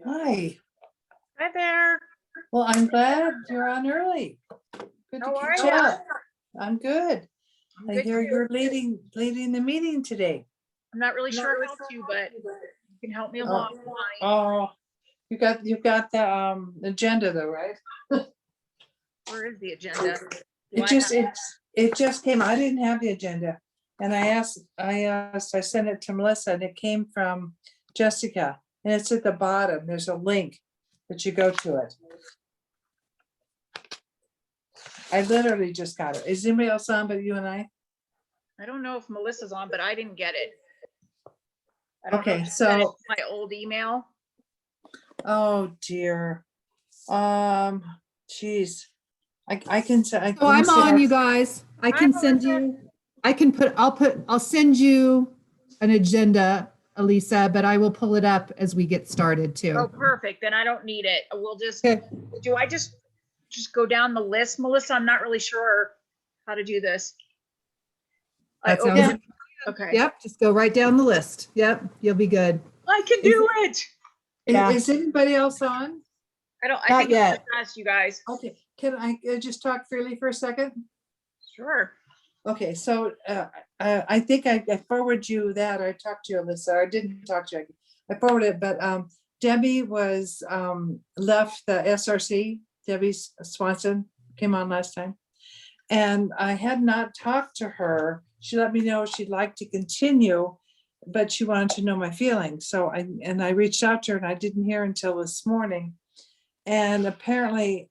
Hi. Hi there. Well, I'm glad you're on early. Good to How are catch you? up. I'm good. I'm I good hear too. you're leading the meeting today. I'm not really sure how to, but you can help me along. Oh, you got the agenda though, right? Where is the agenda? It just came. I didn't have the agenda. And I sent it to Melissa and it came from Jessica and it's at the bottom. There's a link that you go to it. I literally just got it. Is anybody else on but you and I? I don't know if Melissa's on, but I didn't get it. I don't know Okay, if she sent it so, to my old email. oh dear. Geez. I can say. So I'm on, you guys. I can send you, I'll send you an agenda, Elisa, but I will pull it up as we get started Oh, too. perfect. Then I don't need it. We'll just, Okay. do I just go down the list? Melissa, I'm not really sure how to do this. That open sounds, it. Okay. yep, just go right down the list. Yep, you'll be good. I can do it. Yeah. Is anybody else on? I Not think yet. I'm just ask you guys. Okay, can I just talk freely for a second? Sure. Okay, so I think I forwarded you that. I talked to you, Alyssa. I didn't talk to you. I forwarded it, but Debbie was left the SRC. Debbie Swanson came on last time. And I had not talked to her. She let me know she'd like to continue, but she wanted to know my feelings. So I reached out to her and I didn't hear until this morning. And apparently,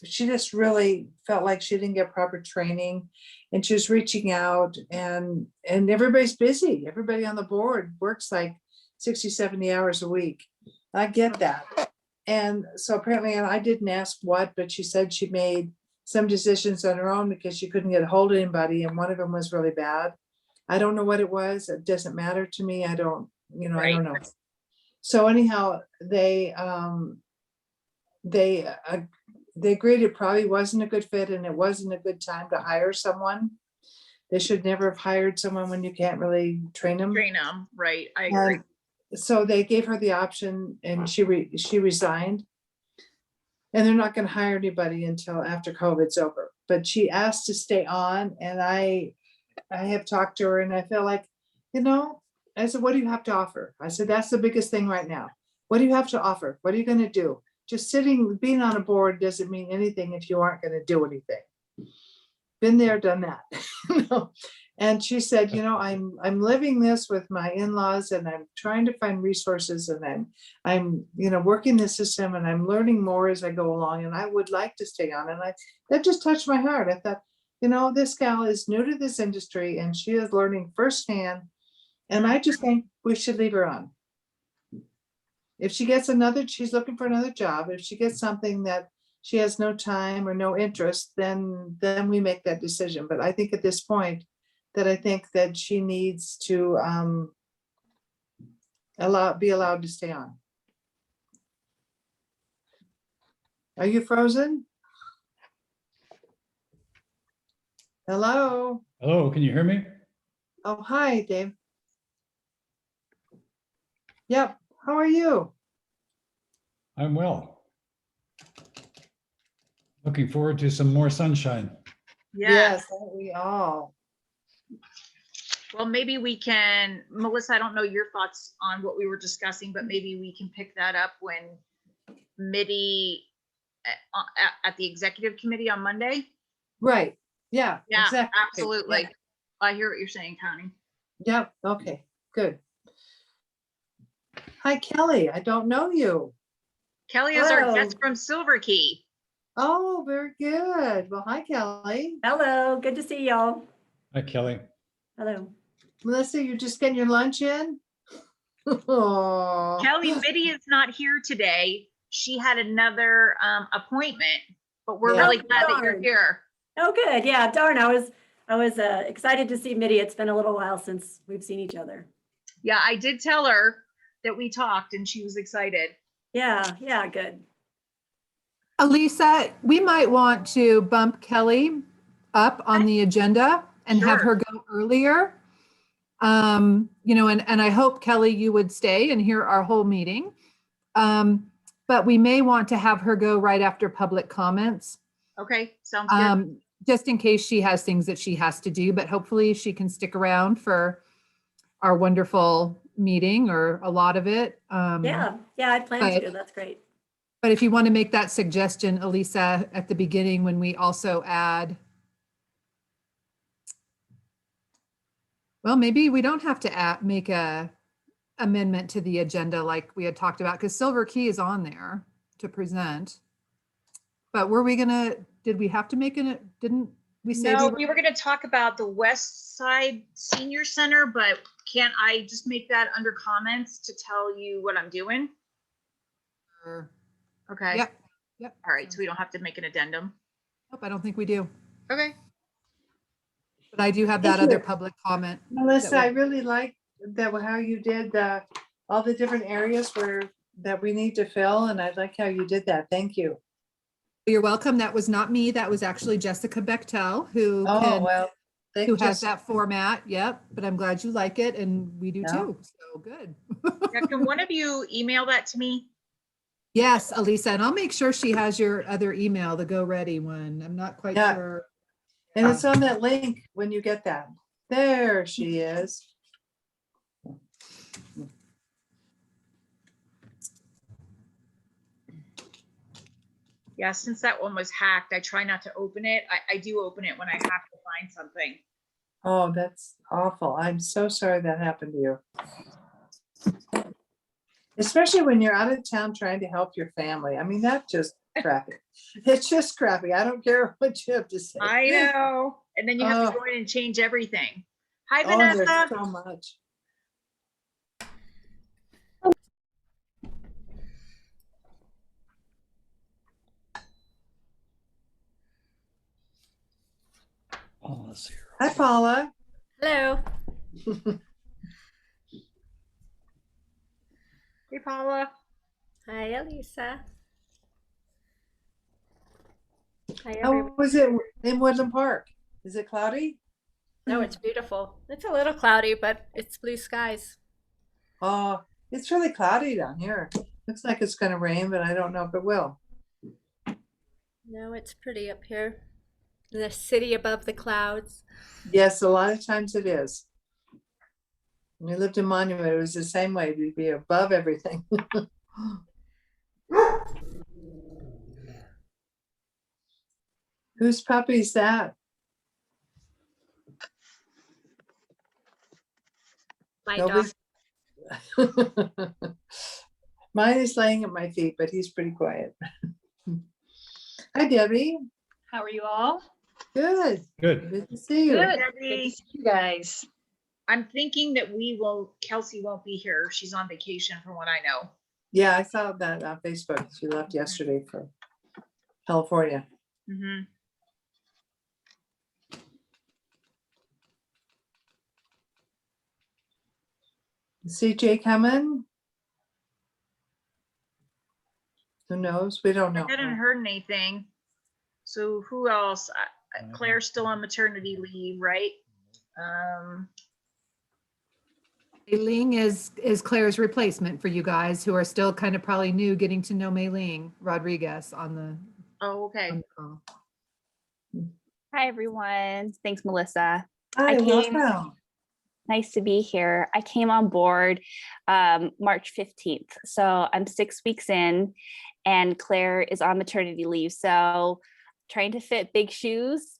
she just really felt like she didn't get proper training and she was reaching out and everybody's busy. Everybody on the board works like 60, 70 hours a week. I get that. And so apparently, and I didn't ask what, but she said she made some decisions on her own because she couldn't get a hold of anybody. And one of them was really bad. I don't know what it was. It doesn't matter to me. I don't know. So anyhow, they agreed it probably wasn't a good fit and it wasn't a good time to hire someone. They should never have hired someone when you can't really train them. Right. I agree. So they gave her the option and she resigned. And they're not going to hire anybody until after COVID's over. But she asked to stay on and I have talked to her and I feel like, I said, what do you have to offer? I said, that's the biggest thing right now. What do you have to offer? What are you going to do? Just being on a board doesn't mean anything if you aren't going to do anything. Been there, done that. And she said, I'm living this with my in-laws and I'm trying to find resources and I'm working the system and I'm learning more as I go along and I would like to stay on. And that just touched my heart. I thought, this gal is new to this industry and she is learning firsthand. And I just think we should leave her on. If she gets she's looking for another job. If she gets something that she has no time or no interest, then we make that decision. But I think at this point that I think that she needs to be allowed to stay on. Are you frozen? Hello? Hello, can you hear me? Oh, hi, Dave. Yep. How are you? I'm well. Looking forward to some more sunshine. Yes. Aren't we all? Well, maybe we can, Melissa, I don't know your thoughts on what we were discussing, but maybe we can pick that up when MIDI at the executive committee on Monday. Right. Yeah. Yeah, exactly. absolutely. Yeah. I hear what you're saying, Connie. Yep. Okay, good. Hi, Kelly. I don't know you. Kelly is our Hello. guest from Silver Key. Oh, very good. Well, hi, Kelly. Hello, good to see y'all. Hi, Kelly. Hello. Melissa, you're just getting your lunch in? Oh, Kelly, MIDI is not here today. She had another appointment, but we're Yeah. really glad that you're Darn. here. Oh, good. Yeah, darn. I was excited to see Mitty. It's been a little while since we've seen each other. Yeah, I did tell her that we talked and she was excited. Yeah, good. Elisa, we might want to bump Kelly up on the agenda and have Sure. her go earlier. And I hope, Kelly, you would stay and hear our whole meeting. But we may want to have her go right after public comments, Okay, sounds good. just in case she has things that she has to do, but hopefully she can stick around for our wonderful meeting or a lot of it. Yeah, I plan but- to. That's great. But if you want to make that suggestion, Elisa, at the beginning, when we also add, well, maybe we don't have to make a amendment to the agenda like we had talked about, because Silver Key is on there to present. But were we gonna, did we have to make didn't we say? No, we we were gonna talk about the West Side Senior Center, but can't I just make that under comments to tell you what I'm doing? were? Okay. Yep. All right, so we don't have to make an addendum. Nope, I don't think we do. Okay. But I do have Thank that other you. public comment. Melissa, that I we- really like that, how you did all the different areas that we need to fill, and I like how you did that. Thank you. You're welcome. That was not me. That was actually Jessica Bechtel who Oh, well, they who has just, that format. Yep. But I'm glad you like it and we do Yeah. too. So good. Yeah, can one of you email that to me? Yes, Elisa, and I'll make sure she has your other email, the Go Ready one. I'm not quite Yeah. sure. and it's on that link when you get that. There she is. Yeah, since that one was hacked, I try not to open it. I do open it when I have to find something. Oh, that's awful. I'm so sorry that happened to you. Especially when you're out of town trying to help your family. I mean, that's just crappy. It's just crappy. I don't care what you have to say. I know. And then you have to Oh. go in and change everything. Hi, Oh, and there's Vanessa. so much. Oh, let's see. Hi, Paula. Hello. Hey, Paula. Hi, Elisa. Hi, How everyone. was it in Woodland Park? Is it cloudy? No, it's beautiful. It's a little cloudy, but it's blue skies. Oh, it's really cloudy down here. Looks like it's gonna rain, but I don't know if it will. No, it's pretty up here. The city above the clouds. Yes, a lot of times it is. When we lived in Monument, it was the same way. We'd be above everything. Whose puppy is that? My dog. Nobody's- Mine is laying at my feet, but he's pretty quiet. Hi, Debbie. How are you all? Good. Good. Good to see you. Good. Good Debbie. to see you guys. I'm thinking that Kelsey won't be here. She's on vacation from what I know. Yeah, I saw that on Facebook. She left yesterday for California. Mhm. CJ coming? Who knows? We don't know. I hadn't heard anything. So who else? Claire's still on maternity leave, right? Mei-Ling is Claire's replacement for you guys who are still kind of probably new, getting to know Mei-Ling Rodriguez on the Oh, okay. call. Hi, everyone. Thanks, Melissa. Hi, came- welcome. Nice to be here. I came on board March 15th. So I'm 6 weeks in, and Claire is on maternity leave. So trying to fit big shoes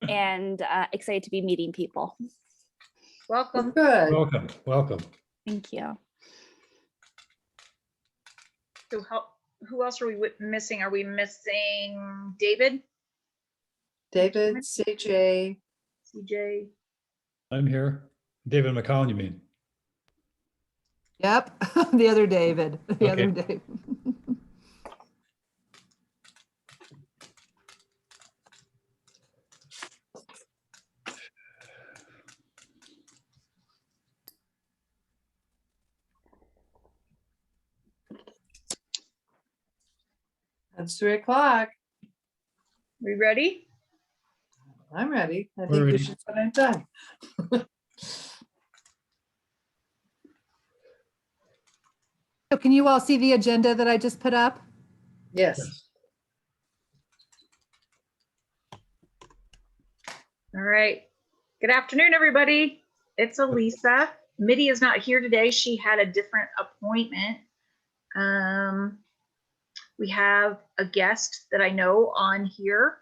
and excited to be meeting people. Welcome. Good. Welcome, welcome. Thank you. So who else are we missing? Are we missing David? David, CJ, CJ? I'm here. David McCollum, you mean? Yep, the other David, the other Okay. Dave. it's 3 o'clock. We ready? I'm ready. I We're think we ready. should put it done. So can you all see the agenda that I just put up? Yes. All right. Good afternoon, everybody. It's Elisa. Mitty is not here today. She had a different appointment. We have a guest that I know on here,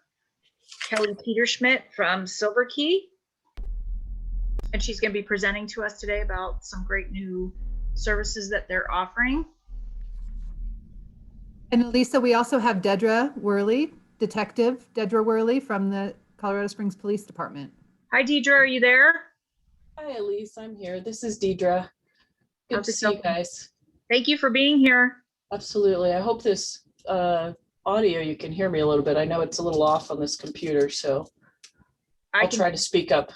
Kelly Petersmith from Silver Key. And she's going to be presenting to us today about some great new services that they're offering. And Lisa, we also have Dedra Worley, Detective Dedra Worley from the Colorado Springs Police Department. Hi, Deidre. Are you there? Hi, Elise. I'm here. This is Deidre. Good How's to it see you going? guys. Thank you for being here. Absolutely. I hope this audio, you can hear me a little bit. I know it's a little off on this computer, so I'll try to speak up.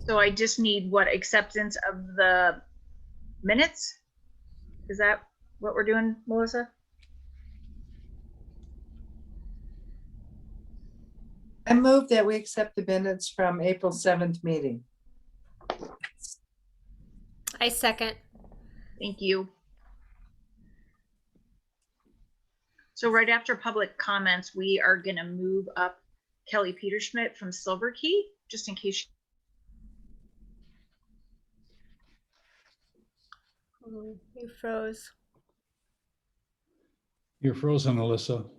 So I just need acceptance of the minutes? Is that what we're doing, Melissa? I move that we accept the minutes from April 7th meeting. I second. Thank you. So right after public comments, we are going to move up Kelly Petersmith from Silver Key, just in case. You froze. You're frozen, Alyssa.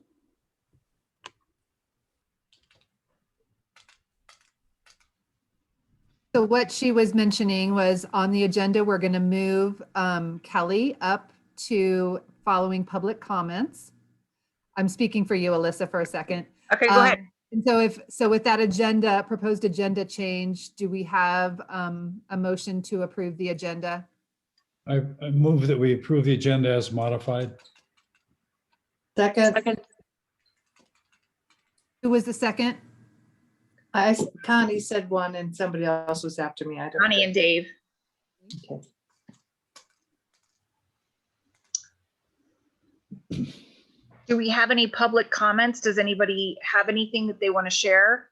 So what she was mentioning was on the agenda, we're going to move Kelly up to following public comments. I'm speaking for you, Alyssa, for a second. Okay, go ahead. And so with that proposed agenda change, do we have a motion to approve the agenda? I move that we approve the agenda as modified. Second, Who was the second? Connie said one and somebody else was after me. I don't. Connie and Dave. Okay. Do we have any public comments? Does anybody have anything that they want to share?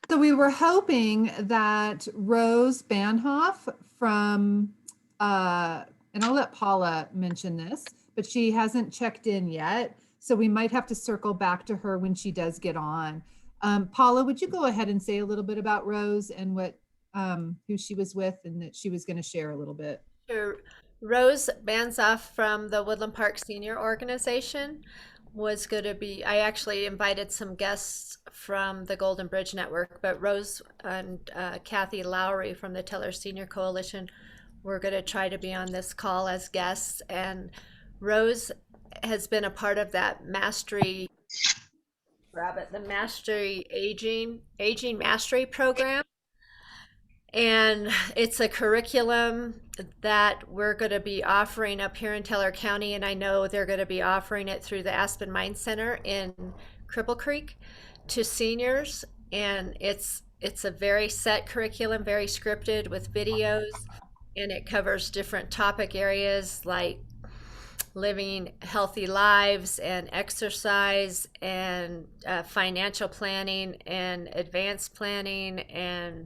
So we were hoping that Rose Banhoff from, and I'll let Paula mention this, but she hasn't checked in yet. So we might have to circle back to her when she does get on. Paula, would you go ahead and say a little bit about Rose and who she was with and that she was going to share a little bit? Sure. Rose Banzoff from the Woodland Park Senior Organization was going to be, I actually invited some guests from the Golden Bridge Network, but Rose and Kathy Lowry from the Teller Senior Coalition were going to try to be on this call as guests. And Rose has been a part of that Mastery, the Mastery Aging Mastery program. And it's a curriculum that we're going to be offering up here in Teller County, and I know they're going to be offering it through the Aspen Mind Center in Cripple Creek to seniors. And it's a very set curriculum, very scripted with videos, and it covers different topic areas like living healthy lives and exercise and financial planning and advanced planning and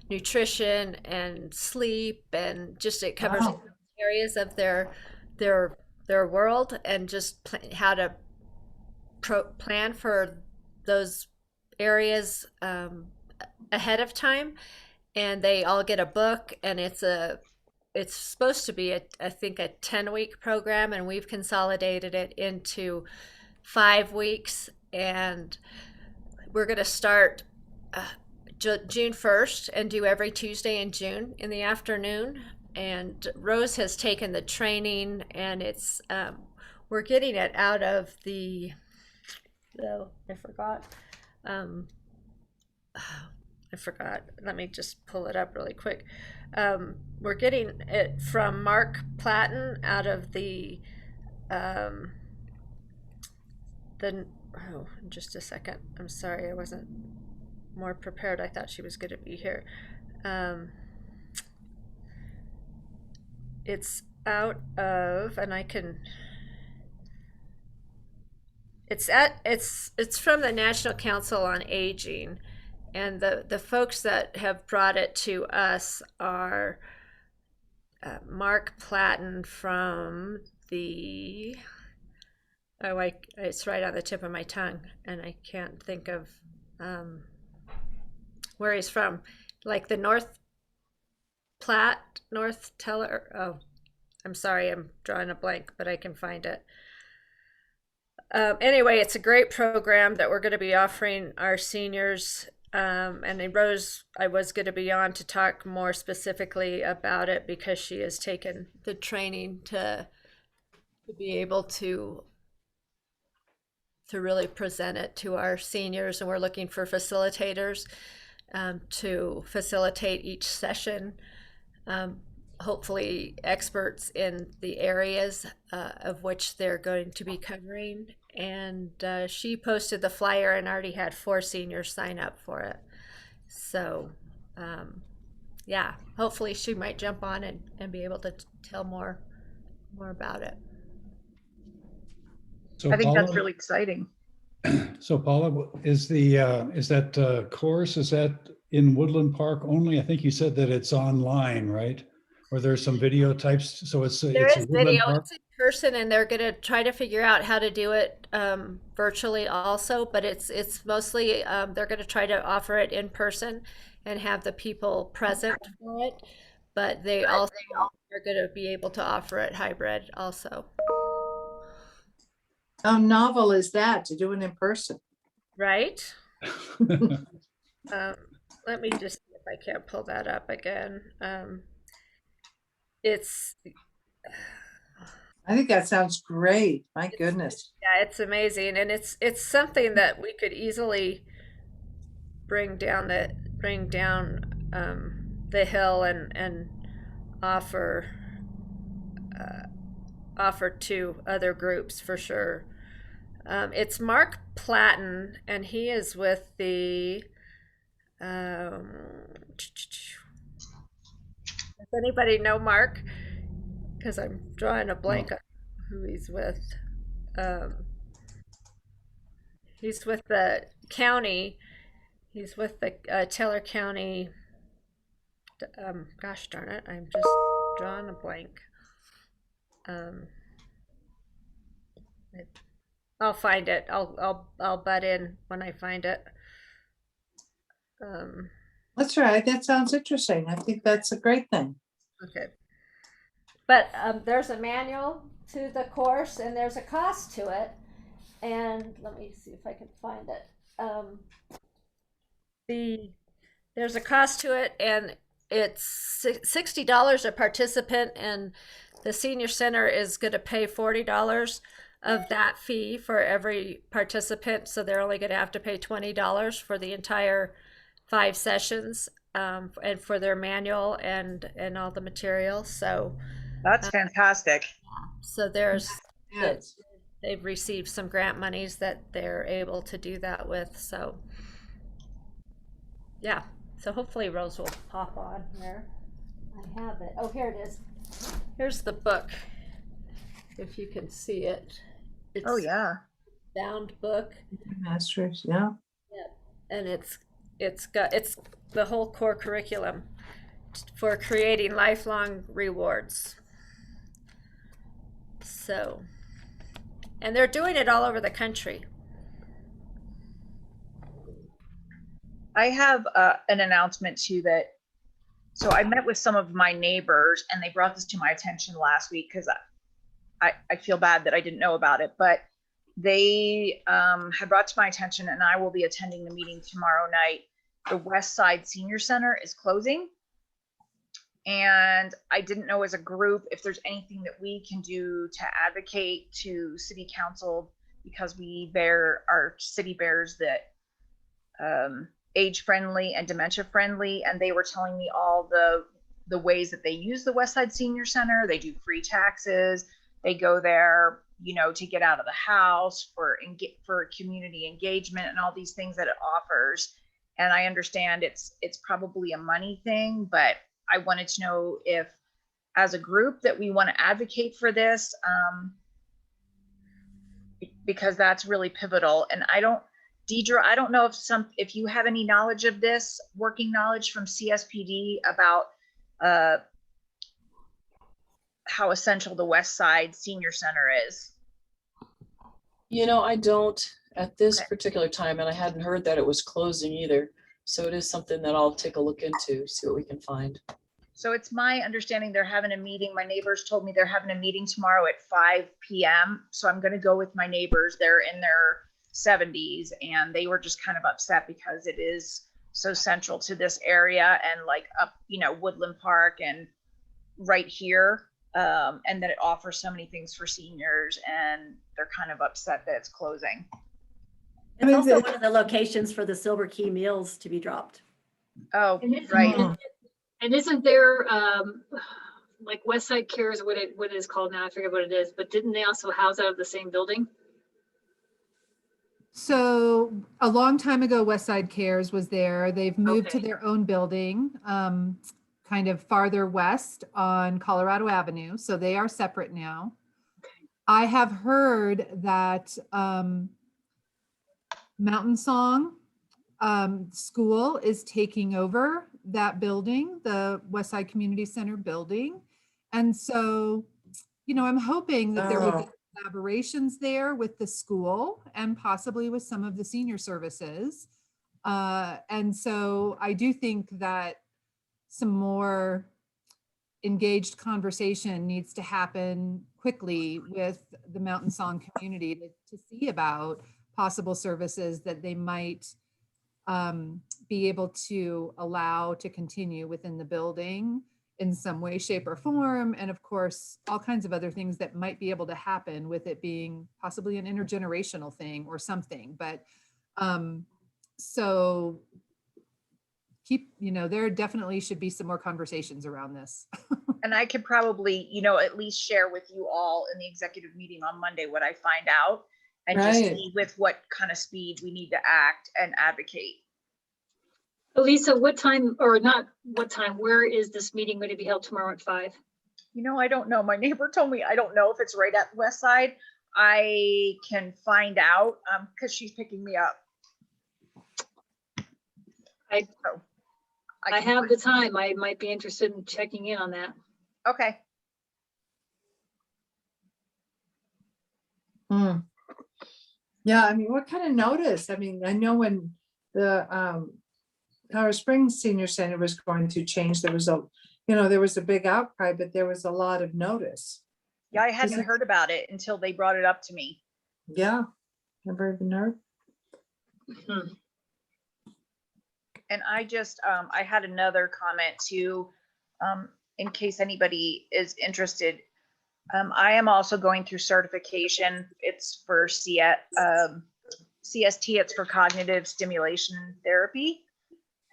nutrition and sleep, and just it covers areas of their world, and just how to plan for those areas ahead of time. And they all get a book, and it's supposed to be I think a 10-week program, and we've consolidated it into 5 weeks, and we're going to start June 1st and do every Tuesday in June in the afternoon. And Rose has taken the training, and it's we're getting it out of I forgot. Let me just pull it up really quick. We're getting it from Mark Platten out of just a second. I'm sorry, I wasn't more prepared. I thought she was going to be here. It's out of, and I can. It's from the National Council on Aging, and the folks that have brought it to us are Mark Platten from the, it's right on the tip of my tongue, and I can't think of where he's from, like the North Platte, North Teller. Oh, I'm sorry, I'm drawing a blank, but I can find it. Anyway, it's a great program that we're going to be offering our seniors. And Rose, I was going to be on to talk more specifically about it because she has taken the training to be able to really present it to our seniors, and we're looking for facilitators to facilitate each session. Hopefully experts in the areas of which they're going to be covering. And she posted the flyer and already had 4 seniors sign up for it. So yeah, hopefully she might jump on and be able to tell more about it. So I think that's Paula, really exciting. so Paula, is that course, is that in Woodland Park only? I think you said that it's online, right? Or there's some video types, so it's There it's is a Woodland video, Park? it's in person, and they're gonna try to figure out how to do it virtually also, but it's mostly, they're gonna try to offer it in person and have the people present for it, but they also are gonna be able to offer it hybrid also. How novel is that to do it in person? Right? Let me just see if I can't pull that up again. It's, I think that sounds great. My goodness. yeah, it's amazing, and it's something that we could easily bring down the hill and offer to other groups for sure. It's Mark Platten, and he is with the does anybody know Mark? Because I'm drawing a blank on who he's with. He's with the county. He's with the Teller County. Gosh darn it! I'm just drawing a blank. I'll find it. I'll butt in when I find it. That's right. That sounds interesting. I think that's a great thing. Okay. But there's a manual to the course, and there's a cost to it. And let me see if I can find it. There's a cost to it, and it's $60 a participant, and the senior center is going to pay $40 of that fee for every participant. So they're only going to have to pay $20 for the entire 5 sessions, and for their manual and all the material. So That's fantastic. so there's Yes. they've received some grant monies that they're able to do that with. So yeah, so hopefully Rose will pop on here. I have it. Oh, here it is. Here's the book, if you can see it. It's Oh yeah. a bound book, Masters, yeah. and it's the whole core curriculum for creating lifelong rewards. So, and they're doing it all over the country. I have an announcement too that, so I met with some of my neighbors and they brought this to my attention last week because I feel bad that I didn't know about it, but they had brought to my attention, and I will be attending the meeting tomorrow night. The West Side Senior Center is closing. And I didn't know as a group if there's anything that we can do to advocate to city council, because our city bears that age friendly and dementia friendly. And they were telling me all the ways that they use the West Side Senior Center. They do free taxes. They go there, to get out of the house for community engagement and all these things that it offers. And I understand it's probably a money thing, but I wanted to know if, as a group, that we want to advocate for this, because that's really pivotal. And Deidre, I don't know if you have any knowledge of this, working knowledge from CSPD about how essential the West Side Senior Center is? I don't at this Okay. particular time, and I hadn't heard that it was closing either. So it is something that I'll take a look into, see what we can find. So it's my understanding they're having a meeting. My neighbors told me they're having a meeting tomorrow at 5 p.m. So I'm going to go with my neighbors. They're in their 70s and they were just kind of upset because it is so central to this area and like up, Woodland Park and right here. And that it offers so many things for seniors and they're kind of upset that it's closing. It's also one of the locations for the Silver Key meals to be dropped. Oh, And isn't- right. And isn't there, like West Side Cares, what it is called now, I forget what it is, but didn't they also house out of the same building? So a long time ago, West Side Cares was there. They've moved to Okay. their own building, kind of farther west on Colorado Avenue. So they are separate now. I have heard that Mountain Song School is taking over that building, the West Side Community Center building. And so, I'm hoping that there would be collaborations there with the school and possibly with some of the senior services. And so I do think that some more engaged conversation needs to happen quickly with the Mountain Song community to see about possible services that they might be able to allow to continue within the building in some way, shape, or form. And of course, all kinds of other things that might be able to happen with it being possibly an intergenerational thing or something. But so there definitely should be some more conversations around this. And I could probably, at least share with you all in the executive meeting on Monday what I find out and just Right. see with what kind of speed we need to act and advocate. Elisa, what time, or not what time, where is this meeting going to be held tomorrow at 5? I don't know. My neighbor told me, I don't know if it's right at West Side. I can find out because she's picking me up. I can have find- the time. I might be interested in checking in on that. Okay. Yeah, what kind of notice? I know when the Colorado Springs Senior Center was going to change, there was a big outcry, but there was a lot of notice. Yeah, I hadn't Isn't- heard about it until they brought it up to me. Yeah, never even heard. Hmm. And I just, I had another comment too, in case anybody is interested. I am also going through certification. It's for CST, it's for cognitive stimulation therapy.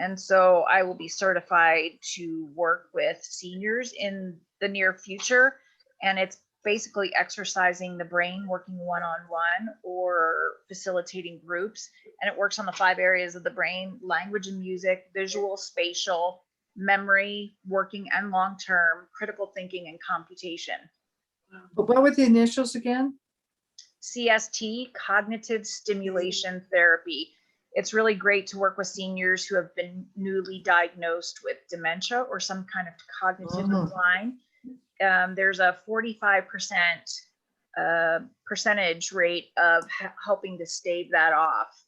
And so I will be certified to work with seniors in the near future. And it's basically exercising the brain, working one-on-one or facilitating groups. And it works on the 5 areas of the brain: language and music, visual, spatial, memory, working and long-term, critical thinking, and computation. But what were the initials again? CST, cognitive stimulation therapy. It's really great to work with seniors who have been newly diagnosed with dementia or some kind of cognitive decline. There's a 45% percentage rate of helping to stave that off,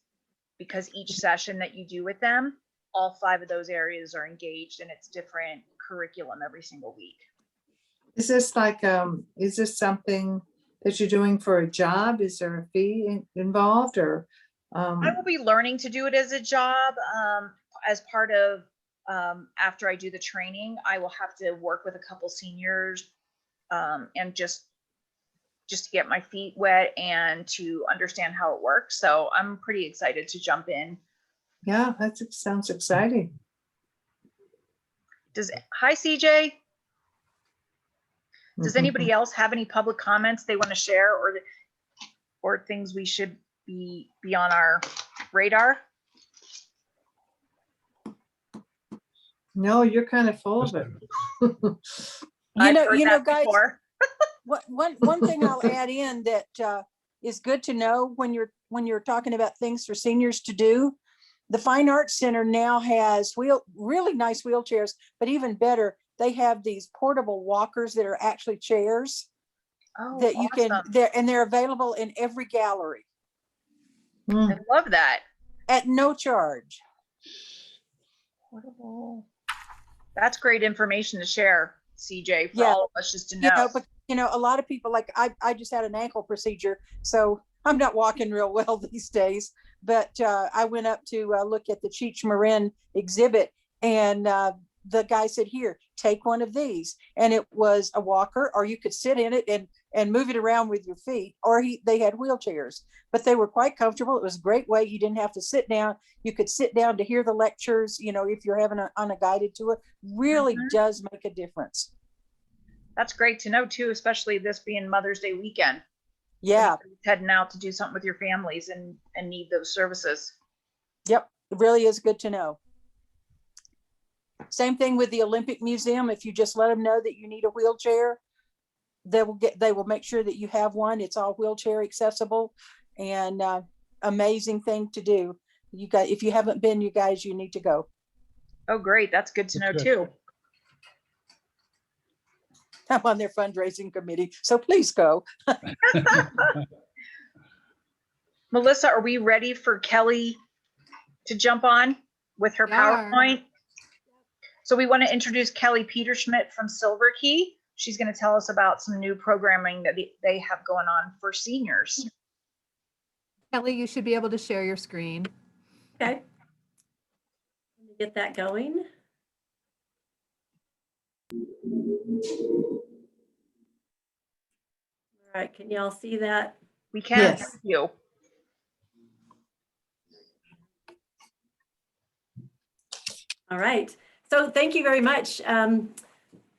because each session that you do with them, all 5 of those areas are engaged, and it's different curriculum every single week. Is this like, is this something that you're doing for a job? Is there a fee involved or? I will be learning to do it as a job, as part of, after I do the training. I will have to work with a couple seniors, and just to get my feet wet and to understand how it works. So I'm pretty excited to jump in. Yeah, that sounds exciting. Hi, CJ. Does anybody else have any public comments they want to share, or things we should be on our radar? No, you're kind of full of it. I've heard that guys, before. one thing I'll add in that is good to know when you're talking about things for seniors to do. The Fine Arts Center now has really nice wheelchairs, but even better, they have these portable walkers that are actually chairs Oh, that you can, awesome. they're available in every gallery I love that. at no charge. Portable. That's great information to share, CJ, for Yeah. all of us just to You know. know, but a lot of people, like I just had an ankle procedure, so I'm not walking real well these days. But I went up to look at the Cheech Marin exhibit, and the guy said, "Here, take one of these." And it was a walker, or you could sit in it and move it around with your feet, or they had wheelchairs, but they were quite comfortable. It was a great way. You didn't have to sit down. You could sit down to hear the lectures, if you're having on a guided tour. Really does make a difference. That's great to know too, especially this being Mother's Day weekend. Yeah. Heading out to do something with your families and need those services. Yep. It really is good to know. Same thing with the Olympic Museum. If you just let them know that you need a wheelchair, they will make sure that you have one. It's all wheelchair accessible, and amazing thing to do. You guys, if you haven't been, you guys, you need to go. Oh, great. That's good to know too. I'm on their fundraising committee, so please go. Melissa, are we ready for Kelly to jump on with her PowerPoint? So we want to introduce Kelly Petersmith from Silver Key. She's going to tell us about some new programming that they have going on for seniors. Kelly, you should be able to share your screen. Okay. Let me get that going. All right, can y'all see that? We can. Yes. Thank you. All right. So thank you very much,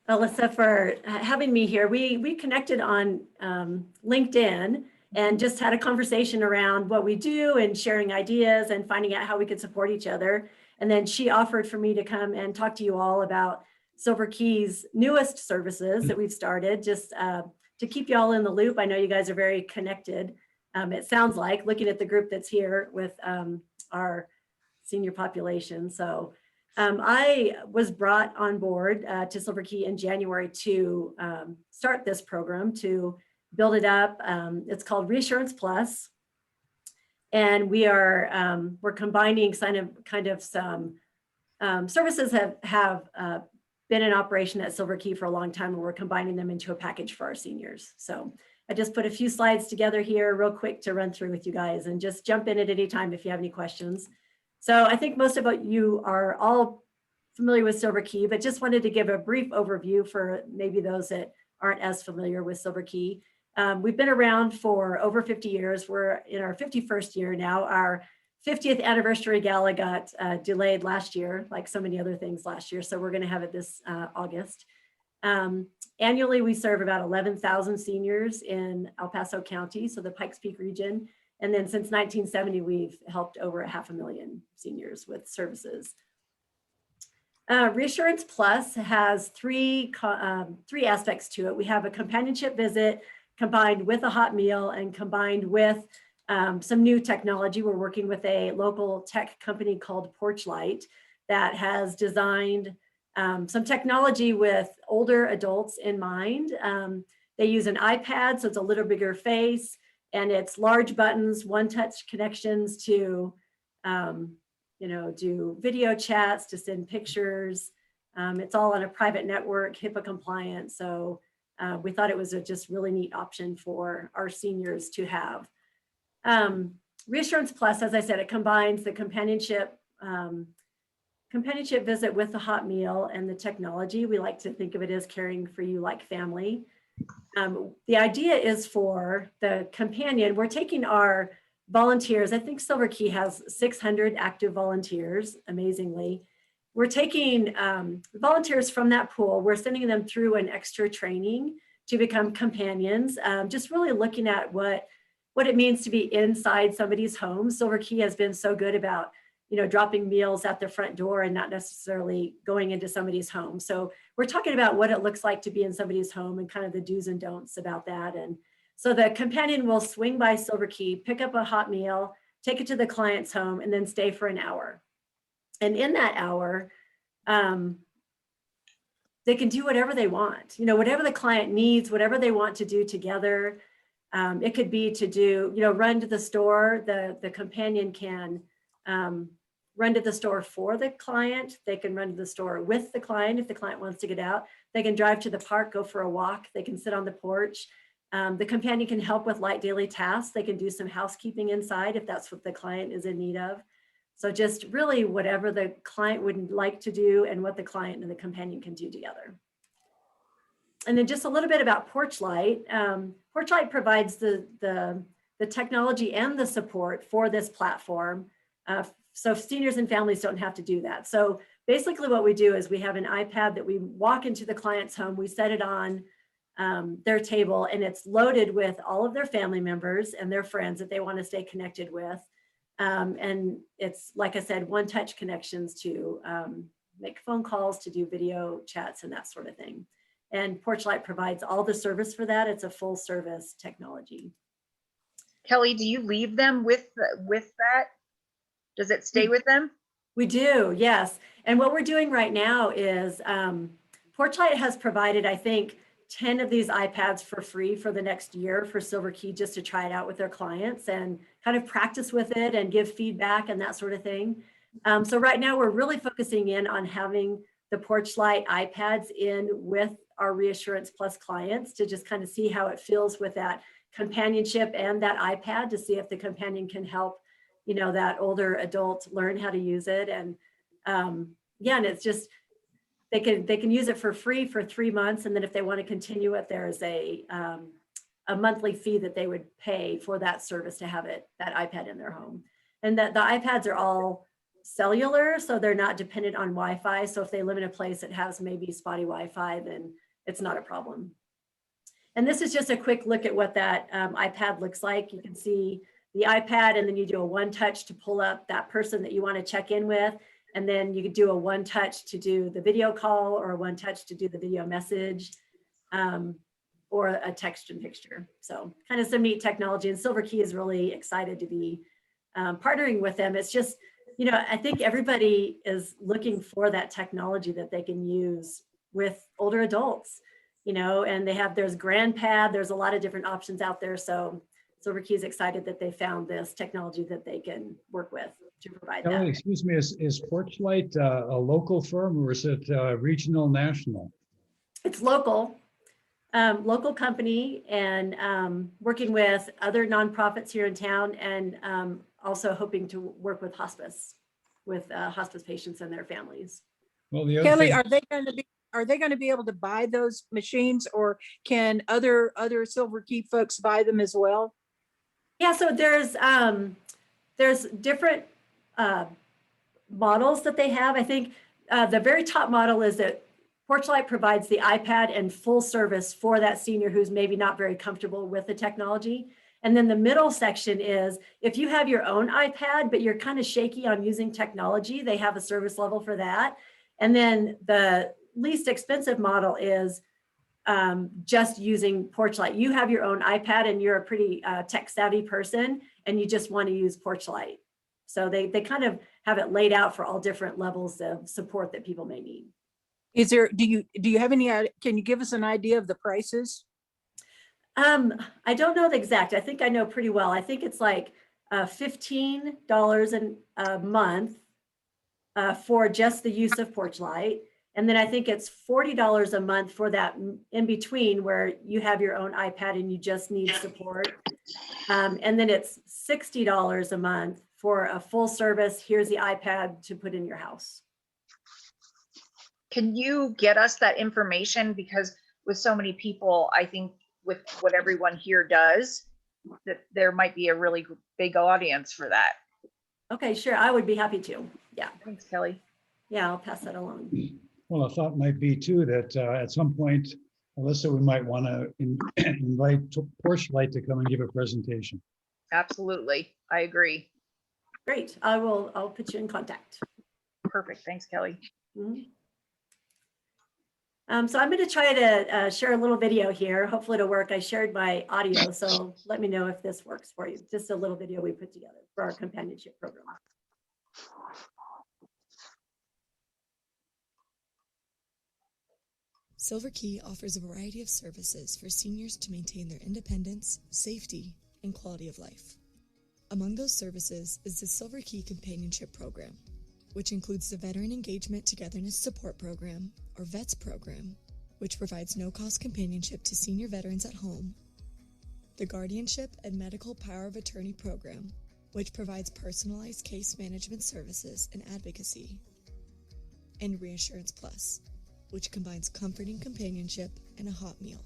Alyssa, for having me here. We connected on LinkedIn and just had a conversation around what we do and sharing ideas and finding out how we could support each other. And then she offered for me to come and talk to you all about Silver Key's newest services that we've started, just to keep you all in the loop. I know you guys are very connected. It sounds like, looking at the group that's here with our senior population. So I was brought on board to Silver Key in January to start this program, to build it up. It's called Reassurance Plus. And we're combining kind of some services have been in operation at Silver Key for a long time, and we're combining them into a package for our seniors. So I just put a few slides together here real quick to run through with you guys, and just jump in at any time if you have any questions. So I think most of you are all familiar with Silver Key, but just wanted to give a brief overview for maybe those that aren't as familiar with Silver Key. We've been around for over 50 years. We're in our 51st year now. Our 50th anniversary gala got delayed last year, like so many other things last year. So we're going to have it this August. Annually, we serve about 11,000 seniors in El Paso County, so the Pikes Peak region. And then since 1970, we've helped over 500,000 seniors with services. Reassurance Plus has three aspects to it. We have a companionship visit combined with a hot meal and combined with some new technology. We're working with a local tech company called Porchlight that has designed some technology with older adults in mind. They use an iPad, so it's a little bigger face, and it's large buttons, one-touch connections to do video chats, to send pictures. It's all on a private network, HIPAA compliant. So we thought it was a just really neat option for our seniors to have. Reassurance Plus, as I said, it combines the companionship visit with the hot meal and the technology. We like to think of it as caring for you like family. The idea is for the companion, we're taking our volunteers. I think Silver Key has 600 active volunteers, amazingly. We're taking volunteers from that pool. We're sending them through an extra training to become companions, just really looking at what it means to be inside somebody's home. Silver Key has been so good about dropping meals at the front door and not necessarily going into somebody's home. So we're talking about what it looks like to be in somebody's home and kind of the do's and don'ts about that. And so the companion will swing by Silver Key, pick up a hot meal, take it to the client's home, and then stay for an hour. And in that hour, they can do whatever they want, whatever the client needs, whatever they want to do together. It could be to do, run to the store. The companion can run to the store for the client. They can run to the store with the client if the client wants to get out. They can drive to the park, go for a walk. They can sit on the porch. The companion can help with light daily tasks. They can do some housekeeping inside if that's what the client is in need of. So just really whatever the client would like to do and what the client and the companion can do together. And then just a little bit about Porch Light. Porch Light provides the technology and the support for this platform. So seniors and families don't have to do that. So basically what we do is we have an iPad that we walk into the client's home, we set it on their table, and it's loaded with all of their family members and their friends that they want to stay connected with. And it's, like I said, one-touch connections to make phone calls, to do video chats and that sort of thing. And Porch Light provides all the service for that. It's a full service technology. Kelly, do you leave them with that? Does it stay with them? We do, yes. And what we're doing right now is Porch Light has provided, I think, 10 of these iPads for free for the next year for Silver Key, just to try it out with their clients and kind of practice with it and give feedback and that sort of thing. So right now we're really focusing in on having the Porch Light iPads in with our Reassurance Plus clients to just kind of see how it feels with that companionship and that iPad, to see if the companion can help, that older adult learn how to use it. And yeah, and it's just, they can use it for free for 3 months. And then if they want to continue it, there's a monthly fee that they would pay for that service to have that iPad in their home. And that the iPads are all cellular, so they're not dependent on Wi-Fi. So if they live in a place that has maybe spotty Wi-Fi, then it's not a problem. And this is just a quick look at what that iPad looks like. You can see the iPad, and then you do a one touch to pull up that person that you want to check in with. And then you could do a one touch to do the video call, or a one touch to do the video message, or a text and picture. So kind of some neat technology, and Silver Key is really excited to be partnering with them. It's just, I think everybody is looking for that technology that they can use with older adults, and there's GrandPad, there's a lot of different options out there. So Silver Key is excited that they found this technology that they can work with to provide Kelly, that. excuse me, is Porch Light a local firm, or is it regional, national? It's local, local company, and working with other nonprofits here in town, and also hoping to work with hospice patients and their families. Well, the other Kelly, thing, are they going to be able to buy those machines, or can other Silver Key folks buy them as well? Yeah, so there's different models that they have. I think the very top model is that Porch Light provides the iPad and full service for that senior who's maybe not very comfortable with the technology. And then the middle section is, if you have your own iPad, but you're kind of shaky on using technology, they have a service level for that. And then the least expensive model is just using Porch Light. You have your own iPad and you're a pretty tech savvy person, and you just want to use Porch Light. So they kind of have it laid out for all different levels of support that people may need. Do you have any, can you give us an idea of the prices? I don't know the exact. I think I know pretty well. I think it's like $15 a month for just the use of Porch Light. And then I think it's $40 a month for that in between, where you have your own iPad and you just need support. And then it's $60 a month for a full service. Here's the iPad to put in your house. Can you get us that information? Because with so many people, I think with what everyone here does, that there might be a really big audience for that. Okay, sure. I would be happy to. Yeah. Thanks, Kelly. Yeah, I'll pass that along. well, a thought might be too that at some point, Alyssa, we might want to invite Porch Light to come and give a presentation. Absolutely. I agree. Great. I'll put you in contact. Perfect. Thanks, Kelly. Mm-hmm. So I'm going to try to share a little video here. Hopefully it'll work. I shared my audio, so let me know if this works for you. Just a little video we put together for our companionship program. Silver Key offers a variety of services for seniors to maintain their independence, safety, and quality of life. Among those services is the Silver Key Companionship Program, which includes the Veteran Engagement Togetherness Support Program, or VETS program, which provides no-cost companionship to senior veterans at home, the Guardianship and Medical Power of Attorney Program, which provides personalized case management services and advocacy, and Reassurance Plus, which combines comforting companionship and a hot meal.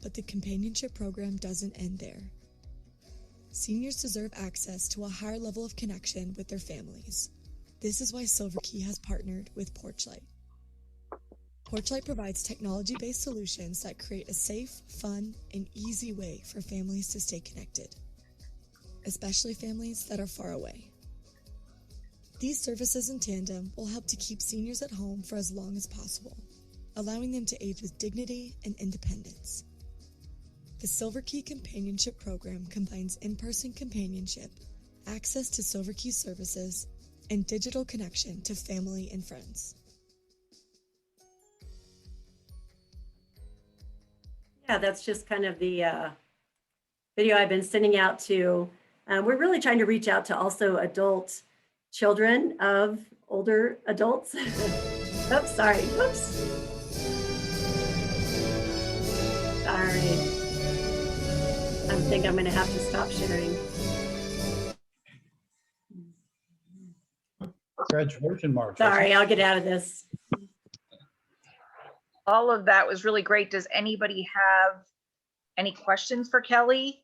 But the companionship program doesn't end there. Seniors deserve access to a higher level of connection with their families. This is why Silver Key has partnered with Porchlight. Porchlight provides technology-based solutions that create a safe, fun, and easy way for families to stay connected, especially families that are far away. These services in tandem will help to keep seniors at home for as long as possible, allowing them to age with dignity and independence. The Silver Key Companionship Program combines in-person companionship, access to Silver Key services, and digital connection to family and friends. Yeah, that's just kind of the video I've been sending out to. We're really trying to reach out to also adult children of older adults. Oops, sorry. Oops. Sorry. I think I'm going to have to stop sharing. Graduation march. Sorry, I'll get out of this. All of that was really great. Does anybody have any questions for Kelly?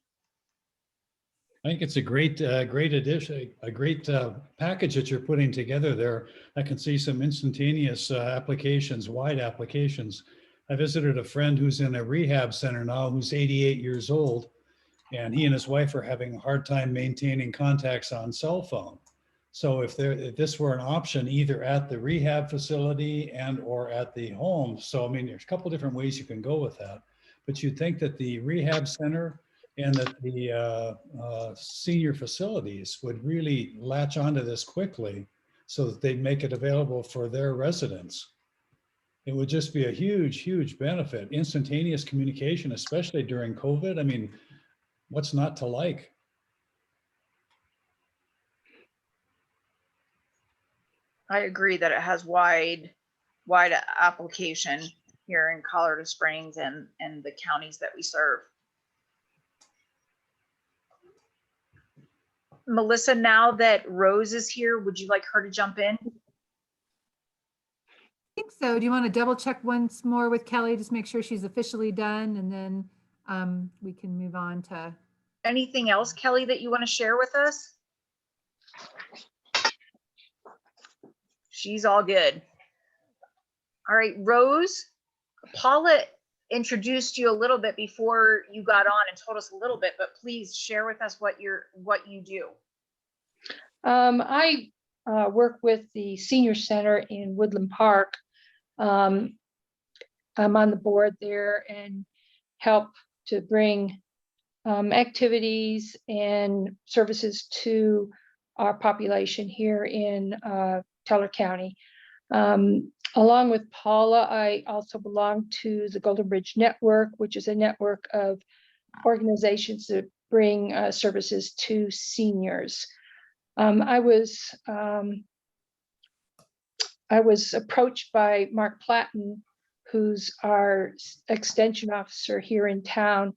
I think it's a great addition, a great package that you're putting together there. I can see some instantaneous applications, wide applications. I visited a friend who's in a rehab center now, who's 88 years old, and he and his wife are having a hard time maintaining contacts on cell phone. So if this were an option either at the rehab facility and or at the home, so I mean, there's a couple different ways you can go with that, but you'd think that the rehab center and that the senior facilities would really latch onto this quickly so that they'd make it available for their residents. It would just be a huge, huge benefit. Instantaneous communication, especially during COVID. I mean, what's not to like? I agree that it has wide application here in Colorado Springs and the counties that we serve. Melissa, now that Rose is here, would you like her to jump in? I think so. Do you want to double check once more with Kelly, just make sure she's officially done, and then we can move on to. Anything else, Kelly, that you want to share with us? She's all good. All right, Rose, Paula introduced you a little bit before you got on and told us a little bit, but please share with us what you do. I work with the Senior Center in Woodland Park. I'm on the board there and help to bring activities and services to our population here in Teller County. Along with Paula, I also belong to the Golden Bridge Network, which is a network of organizations that bring services to seniors. I was approached by Mark Platten, who's our extension officer here in town,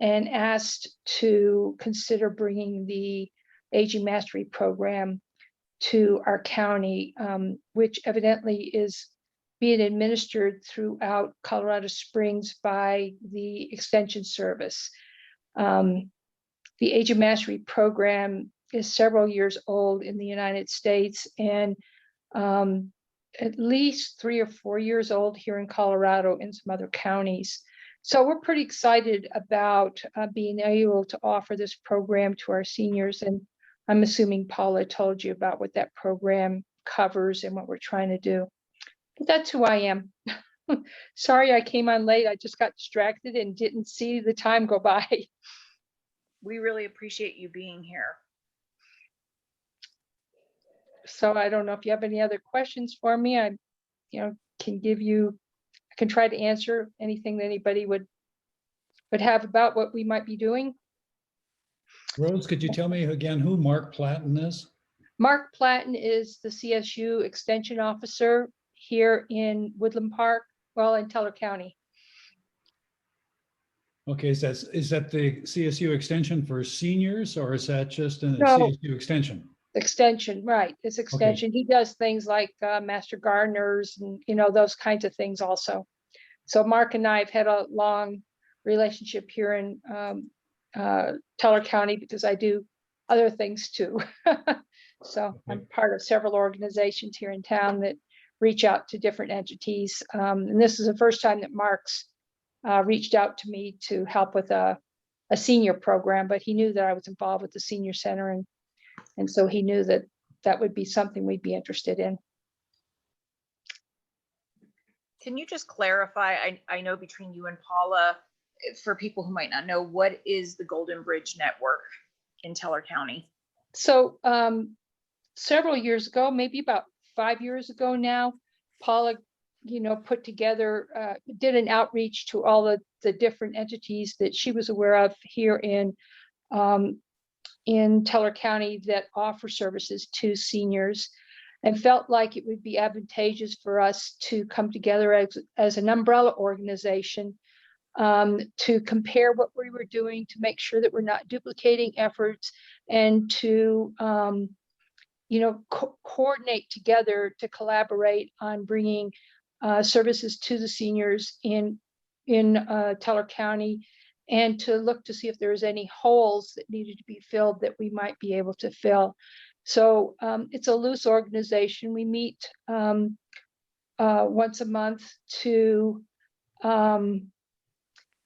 and asked to consider bringing the Aging Mastery Program to our county, which evidently is being administered throughout Colorado Springs by the Extension Service. The Aging Mastery Program is several years old in the United States and at least 3 or 4 years old here in Colorado and some other counties. So we're pretty excited about being able to offer this program to our seniors. And I'm assuming Paula told you about what that program covers and what we're trying to do. But that's who I am. Sorry I came on late. I just got distracted and didn't see the time go by. We really appreciate you being here. So I don't know if you have any other questions for me. I'm, can give you, I can try to answer anything that anybody would have about what we might be doing. Rose, could you tell me again who Mark Platten is? Mark Platten is the CSU Extension Officer here in Woodland Park, well, in Teller County. Okay, is that the CSU extension for seniors, or is that just a No. CSU extension? Extension, right, it's extension. He does things like master gardeners and, you know, those kinds of things also. So Mark and I have had a long relationship here in Teller County because I do other things too. So I'm part of several organizations here in town that reach out to different entities. And this is the first time that Mark's reached out to me to help with a senior program, but he knew that I was involved with the senior center, and so he knew that that would be something we'd be interested in. Can you just clarify, I know between you and Paula, for people who might not know, what is the Golden Bridge Network in Teller County? So several years ago, maybe about 5 years ago now, Paula, you know, put together, did an outreach to all the different entities that she was aware of here in Teller County that offer services to seniors, and felt like it would be advantageous for us to come together as an umbrella organization to compare what we were doing, to make sure that we're not duplicating efforts, and to you know, coordinate together to collaborate on bringing services to the seniors in Teller County, and to look to see if there's any holes that needed to be filled that we might be able to fill. So it's a loose organization. We meet once a month to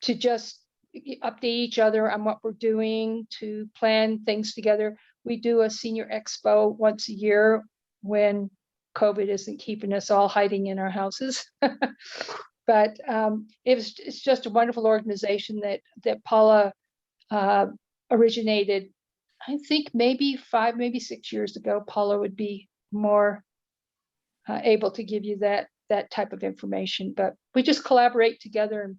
just update each other on what we're doing, to plan things together. We do a senior expo once a year when COVID isn't keeping us all hiding in our houses. But it's just a wonderful organization that Paula originated. I think maybe 5, maybe 6 years ago. Paula would be more able to give you that type of information. But we just collaborate together and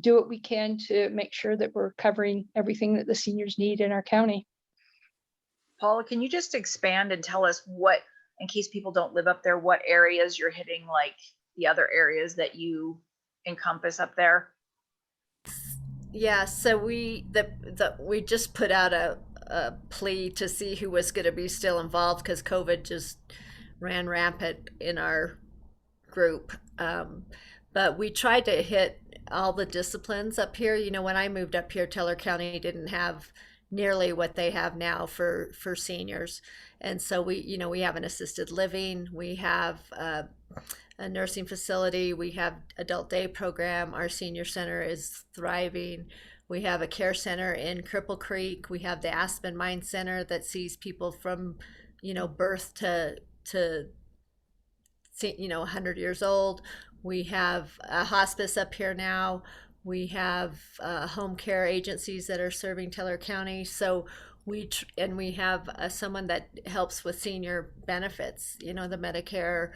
do what we can to make sure that we're covering everything that the seniors need in our county. Paula, can you just expand and tell us what, in case people don't live up there, what areas you're hitting, like the other areas that you encompass up there? Yeah, so we just put out a plea to see who was going to be still involved, because COVID just ran rampant in our group. But we tried to hit all the disciplines up here. You know, when I moved up here, Teller County didn't have nearly what they have now for seniors. And so we have an assisted living, we have a nursing facility, we have adult day program, our senior center is thriving. We have a care center in Cripple Creek. We have the Aspen Mine Center that sees people from, birth to 100 years old. We have a hospice up here now. We have home care agencies that are serving Teller County. So we have someone that helps with senior benefits, the Medicare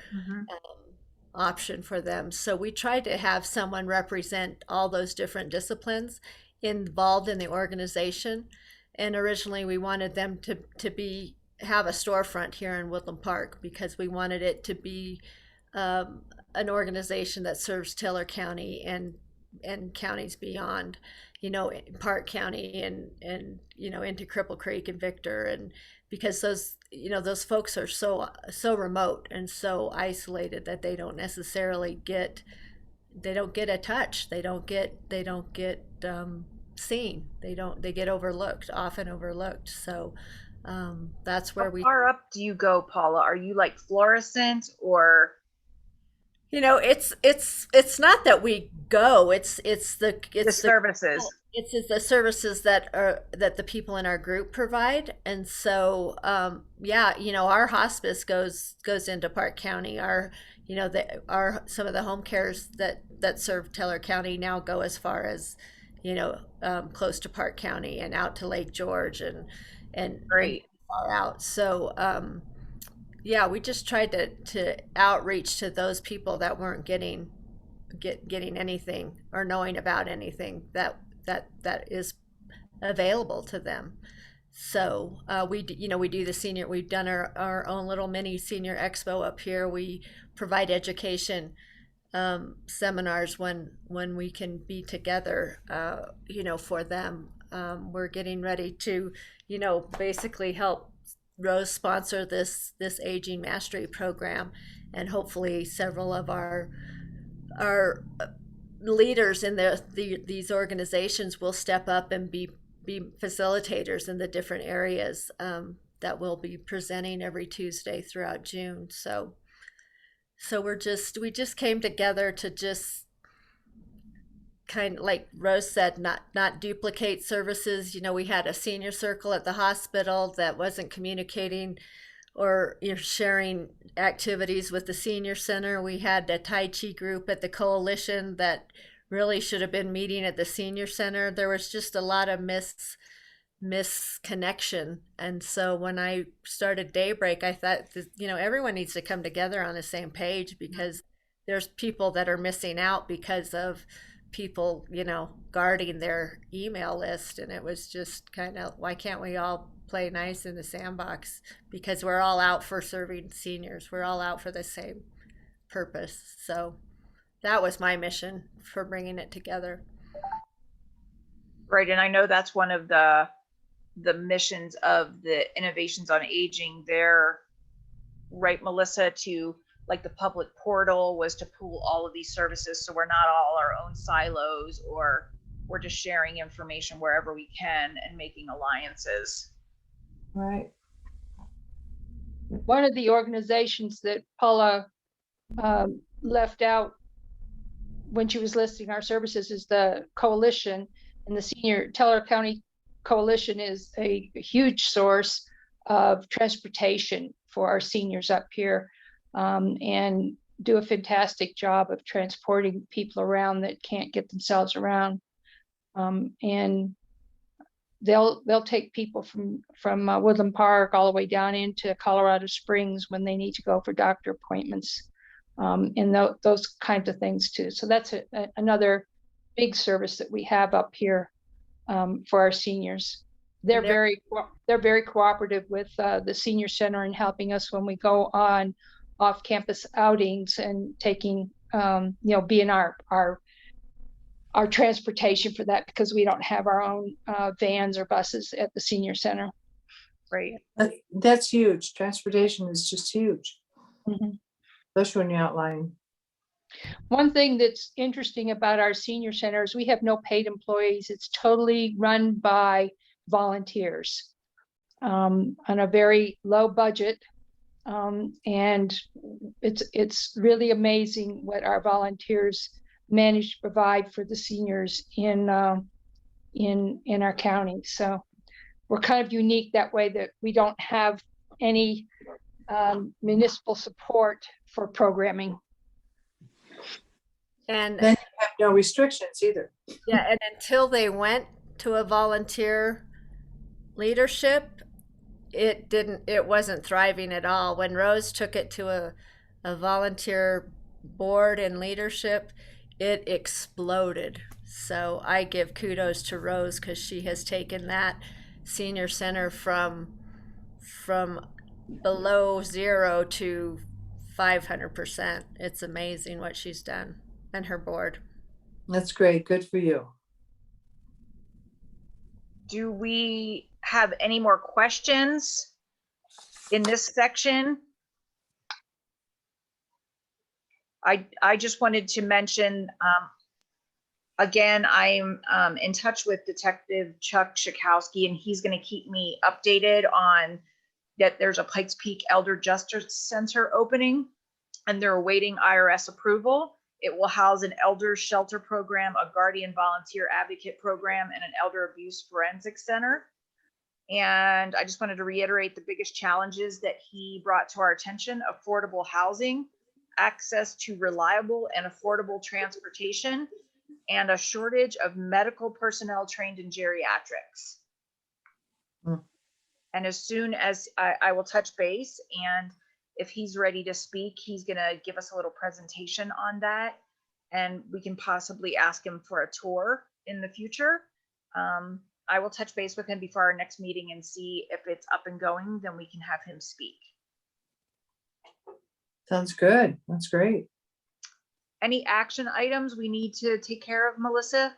option for them. So we tried to have someone represent all those different disciplines involved in the organization. And originally we wanted them to have a storefront here in Woodland Park, because we wanted it to be an organization that serves Teller County and counties beyond, Park County and into Cripple Creek and Victor, and because those folks are so remote and so isolated that they don't necessarily get a touch. They don't get seen. They get often overlooked. So that's where How far up do you go, Paula? Are you like fluorescent, or? It's not that we go. It's the services. It's the services that the people in our group provide, and so our hospice goes into Park County. Some of the home cares that serve Teller County now go as far as close to Park County and out to Lake George and great far out. So yeah, we just tried to outreach to those people that weren't getting anything or knowing about anything that is available to them. So we do the senior. We've done our own little mini senior expo up here. We provide education seminars when we can be together. For them. We're getting ready to, basically help Rose sponsor this aging mastery program, and hopefully several of our leaders in these organizations will step up and be facilitators in the different areas that we'll be presenting every Tuesday throughout June. So we just came together to just kind of, like Rose said, not duplicate services. We had a senior circle at the hospital that wasn't communicating or sharing activities with the senior center. We had a Tai Chi group at the coalition that really should have been meeting at the senior center. There was just a lot of misconnection. And so when I started Daybreak, I thought, everyone needs to come together on the same page, because there's people that are missing out because of people, guarding their email list. And it was just kind of, why can't we all play nice in the sandbox? Because we're all out for serving seniors. We're all out for the same purpose. So that was my mission for bringing it together. Right. And I know that's one of the missions of the Innovations on Aging there, right, Melissa, to like the public portal was to pool all of these services, so we're not all our own silos, or we're just sharing information wherever we can and making alliances. Right. One of the organizations that Paula left out when she was listing our services is the coalition, and the Senior Teller County Coalition is a huge source of transportation for our seniors up here, and do a fantastic job of transporting people around that can't get themselves around. And they'll take people from Woodland Park all the way down into Colorado Springs when they need to go for doctor appointments, and those kinds of things too. So that's another big service that we have up here for our seniors. They're very cooperative with the senior center in helping us when we go on off-campus outings and taking being our transportation for that, because we don't have our own vans or buses at the senior center. Right. That's huge. Transportation is just huge. Mm-hmm. Especially when you're outlying. One thing that's interesting about our senior center is we have no paid employees. It's totally run by volunteers on a very low budget. And it's really amazing what our volunteers manage to provide for the seniors in our county. So we're kind of unique that way, that we don't have any municipal support for programming. And then you have no restrictions either. Yeah, and until they went to a volunteer leadership, it wasn't thriving at all. When Rose took it to a volunteer board and leadership, it exploded. So I give kudos to Rose, because she has taken that senior center from below zero to 500%. It's amazing what she's done, and her board. That's great. Good for you. Do we have any more questions in this section? I just wanted to mention, again, I'm in touch with Detective Chuck Schakowsky, and he's going to keep me updated on that. There's a Pikes Peak Elder Justice Center opening, and they're awaiting IRS approval. It will house an elder shelter program, a guardian volunteer advocate program, and an elder abuse forensics center. And I just wanted to reiterate the biggest challenges that he brought to our attention: affordable housing, access to reliable and affordable transportation, and a shortage of medical personnel trained in geriatrics. And as soon as I will touch base, and if he's ready to speak, he's gonna give us a little presentation on that. And we can possibly ask him for a tour in the future. I will touch base with him before our next meeting and see if it's up and going, then we can have him speak. Sounds good. That's great. Any action items we need to take care of, Melissa?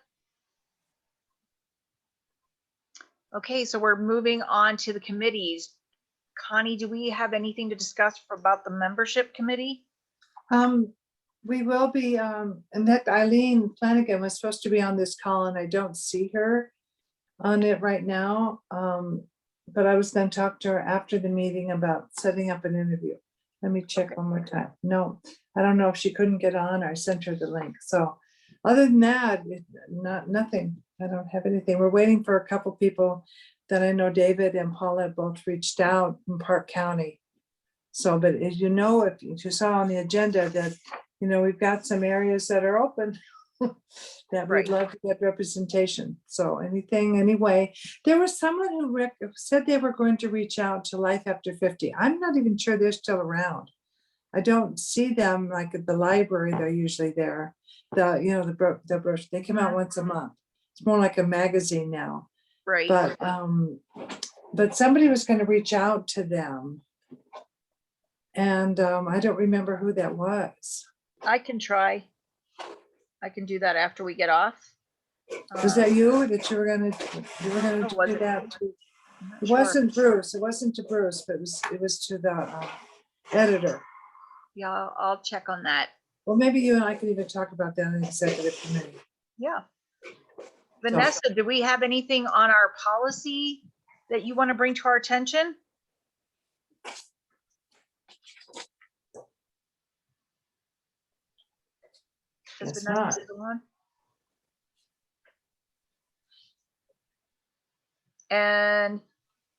Okay, so we're moving on to the committees. Connie, do we have anything to discuss about the membership committee? We will be, and that Eileen Flanagan was supposed to be on this call and I don't see her on it right now. But I was going to talk to her after the meeting about setting up an interview. Let me check one more time. No, I don't know if she couldn't get on or I sent her the link. So other than that, nothing. I don't have anything. We're waiting for a couple people that I know David and Paula both reached out in Park County. So, but as you know, if you saw on the agenda that, you know, we've got some areas that are open that we'd love to get representation. So anything, anyway, there was someone who said they were going to reach out to Life After 50. I'm not even sure they're still around. I don't see them like at the library. They're usually there. The brochure, they come out once a month. It's more like a magazine now. Right. But somebody was going to reach out to them. And I don't remember who that was. I can try. I can do that after we get off. Was that you that you were gonna do that to? It wasn't Bruce. It wasn't to Bruce, but it was to the editor. Yeah, I'll check on that. Well, maybe you and I could even talk about that in the executive committee. Yeah. Vanessa, do we have anything on our policy that you want to bring to our attention? It's not. And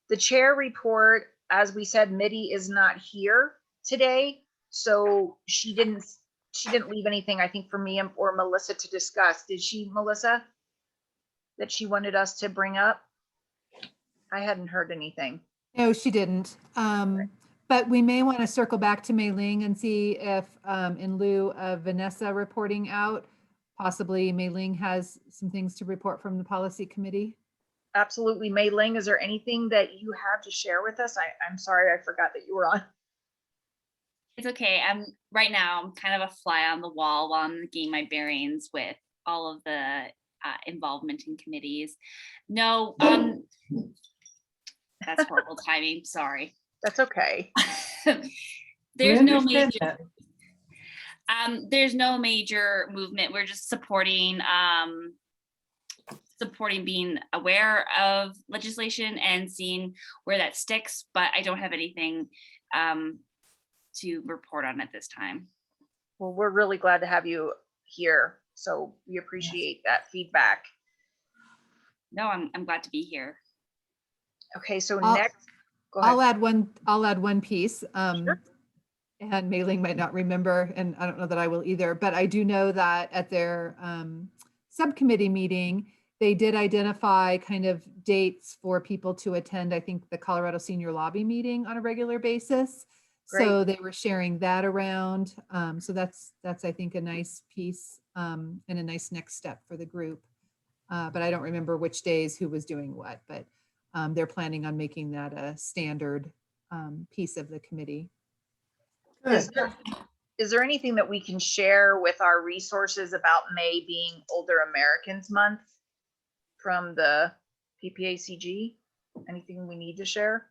the chair report, as we said, Mitty is not here today, so she didn't leave anything, I think, for me or Melissa to discuss. Did she, Melissa? That she wanted us to bring up? I hadn't heard anything. No, she didn't. But we may want to circle back to Mei Ling and see if, in lieu of Vanessa reporting out, possibly Mei Ling has some things to report from the policy committee. Absolutely. Mei Ling, is there anything that you have to share with us? I'm sorry, I forgot that you were on. It's okay. Right now, I'm kind of a fly on the wall while I'm getting my bearings with all of the involvement in committees. No, that's horrible timing. Sorry. That's okay. There's no major movement. We're just supporting being aware of legislation and seeing where that sticks, but I don't have anything to report on at this time. Well, we're really glad to have you here, so we appreciate that feedback. No, I'm glad to be here. Okay, so next, go ahead. I'll add one piece. Sure. And Mei Ling might not remember, and I don't know that I will either, but I do know that at their subcommittee meeting, they did identify kind of dates for people to attend, I think, the Colorado Senior Lobby meeting on a regular basis. Great. So they were sharing that around. So that's I think, a nice piece and a nice next step for the group. But I don't remember which days who was doing what, but they're planning on making that a standard piece of the committee. Is there anything that we can share with our resources about May being Older Americans Month from the PPACG? Anything we need to share?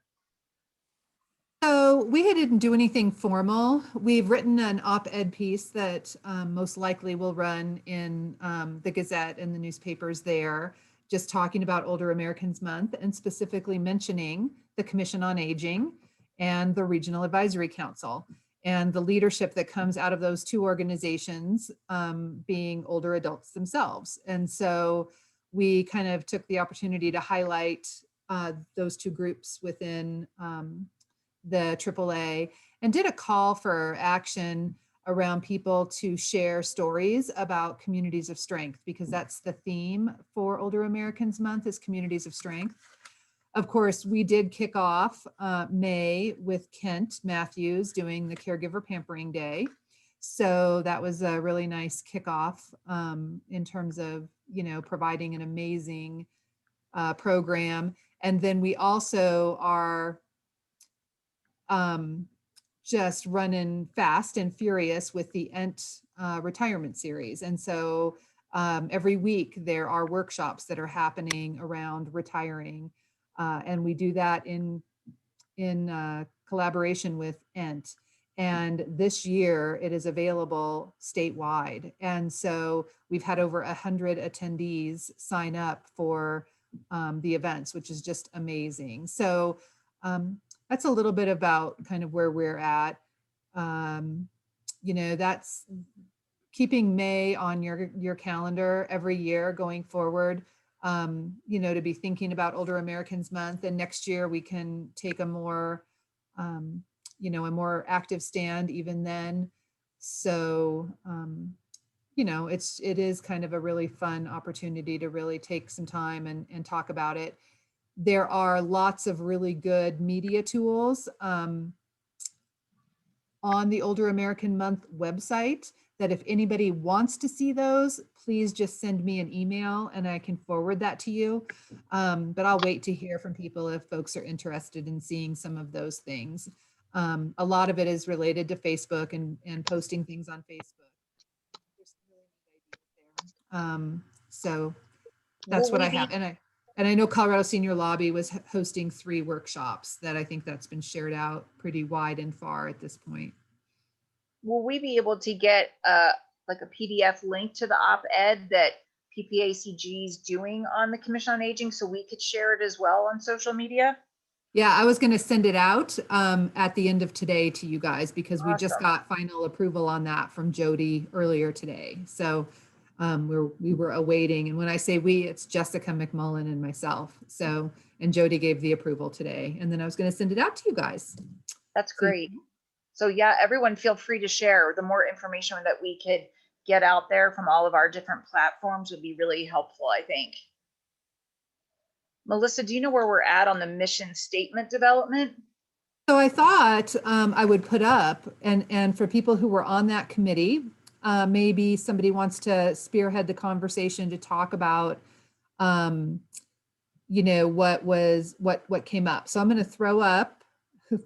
So we didn't do anything formal. We've written an op-ed piece that most likely will run in the Gazette and the newspapers there, just talking about Older Americans Month and specifically mentioning the Commission on Aging and the Regional Advisory Council and the leadership that comes out of those two organizations being older adults themselves. And so we kind of took the opportunity to highlight those two groups within the AAA and did a call for action around people to share stories about communities of strength, because that's the theme for Older Americans Month, is communities of strength. of course, we did kick off May with Kent Matthews doing the Caregiver Pampering Day. So that was a really nice kickoff in terms of, providing an amazing program. And then we also are just running fast and furious with the Ent Retirement Series. And so every week there are workshops that are happening around retiring. And we do that in collaboration with Ent. And this year it is available statewide. And so we've had over 100 attendees sign up for the events, which is just amazing. So that's a little bit about kind of where we're at. That's keeping May on your calendar every year going forward, to be thinking about Older Americans Month. And next year we can take a more, a more active stand even then. So, it is kind of a really fun opportunity to really take some time and talk about it. There are lots of really good media tools on the Older American Month website that if anybody wants to see those, please just send me an email and I can forward that to you. But I'll wait to hear from people if folks are interested in seeing some of those things. A lot of it is related to Facebook and posting things on Facebook. So that's what I have. And I know Colorado Senior Lobby was hosting 3 workshops that I think that's been shared out pretty wide and far at this point. Will we be able to get like a PDF link to the op-ed that PPACG is doing on the Commission on Aging so we could share it as well on social media? Yeah, I was going to send it out at the end of today to you guys because we just got final approval on that from Jody earlier today. So we were awaiting, and when I say we, it's Jessica McMullen and myself. So, and Jody gave the approval today, and then I was going to send it out to you guys. That's great. So yeah, everyone feel free to share. The more information that we could get out there from all of our different platforms would be really helpful, I think. Melissa, do you know where we're at on the mission statement development? So I thought I would put up, and for people who were on that committee, maybe somebody wants to spearhead the conversation to talk about, what came up. So I'm going to throw up.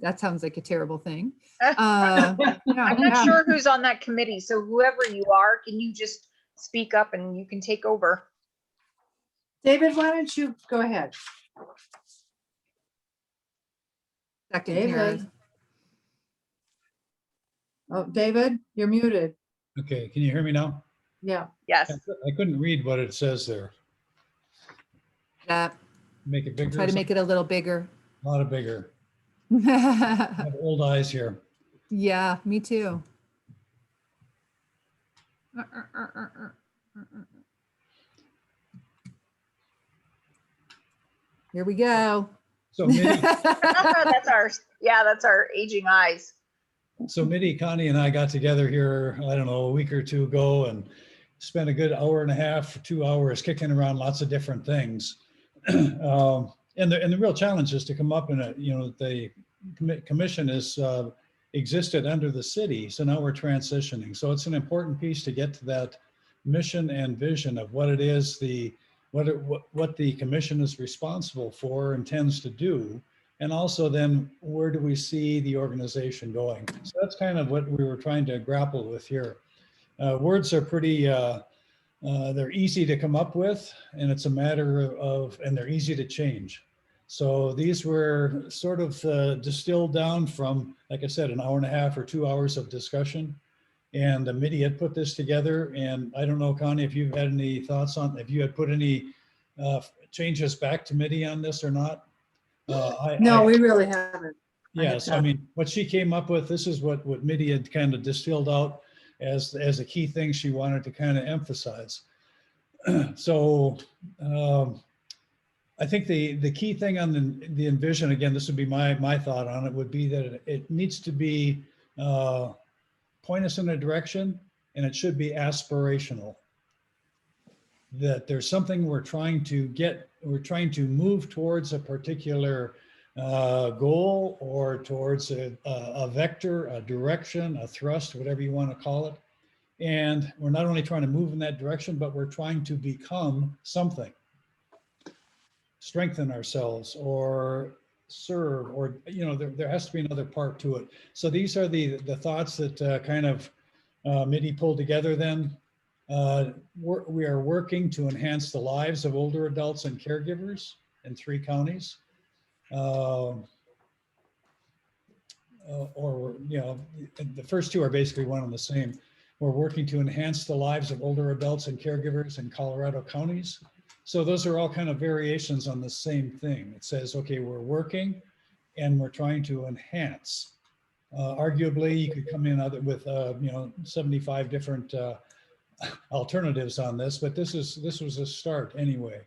That sounds like a terrible thing. I'm not sure who's on that committee. So whoever you are, can you just speak up and you can take over? David, why don't you go ahead? Second, David. Oh, David, you're muted. Okay, can you hear me now? Yeah. Yes. I couldn't read what it says there. Make it bigger. Try to make it a little bigger. A lot of bigger. I have old eyes here. Yeah, me too. Here we go. So Mitty, that's our aging eyes. So Mitty, Connie, and I got together here, I don't know, a week or two ago and spent a good hour and a half, 2 hours kicking around lots of different things. And the real challenge is to come up in the commission is existed under the city. So now we're transitioning. So it's an important piece to get to that mission and vision of what it is, what the commission is responsible for, intends to do. And also then where do we see the organization going? So that's kind of what we were trying to grapple with here. Words are pretty, they're easy to come up with, and it's a matter of, and they're easy to change. So these were sort of distilled down from, like I said, an hour and a half or 2 hours of discussion. And the MIDI had put this together. And I don't know, Connie, if you've had any thoughts on, if you had put any changes back to MIDI on this or not? No, we really haven't. Yes, I mean, what she came up with, this is what MIDI had kind of distilled out as a key thing she wanted to kind of emphasize. So I think the key thing on the envision, again, this would be my thought on it, would be that it needs to be point us in a direction, and it should be aspirational. that there's something we're trying to move towards a particular goal or towards a vector, a direction, a thrust, whatever you want to call it. And we're not only trying to move in that direction, but we're trying to become something, strengthen ourselves or serve, or, you know, there has to be another part to it. So these are the thoughts that kind of MIDI pulled together then. We are working to enhance the lives of older adults and caregivers in 3 counties. Or, you know, the first 2 are basically one and the same. We're working to enhance the lives of older adults and caregivers in Colorado counties. So those are all kind of variations on the same thing. It says, okay, we're working and we're trying to enhance. Arguably, you could come in with, you know, 75 different alternatives on this, but this was a start anyway.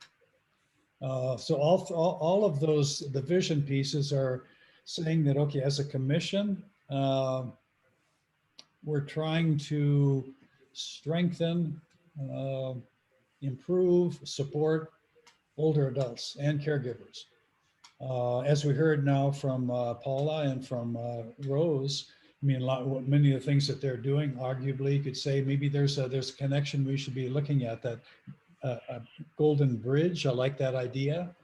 So all of those, the vision pieces are saying that, okay, as a commission, we're trying to strengthen, improve, support older adults and caregivers. As we heard now from Paula and from Rose, I mean, many of the things that they're doing, arguably, you could say maybe there's a connection we should be looking at, that a golden bridge. I like that idea,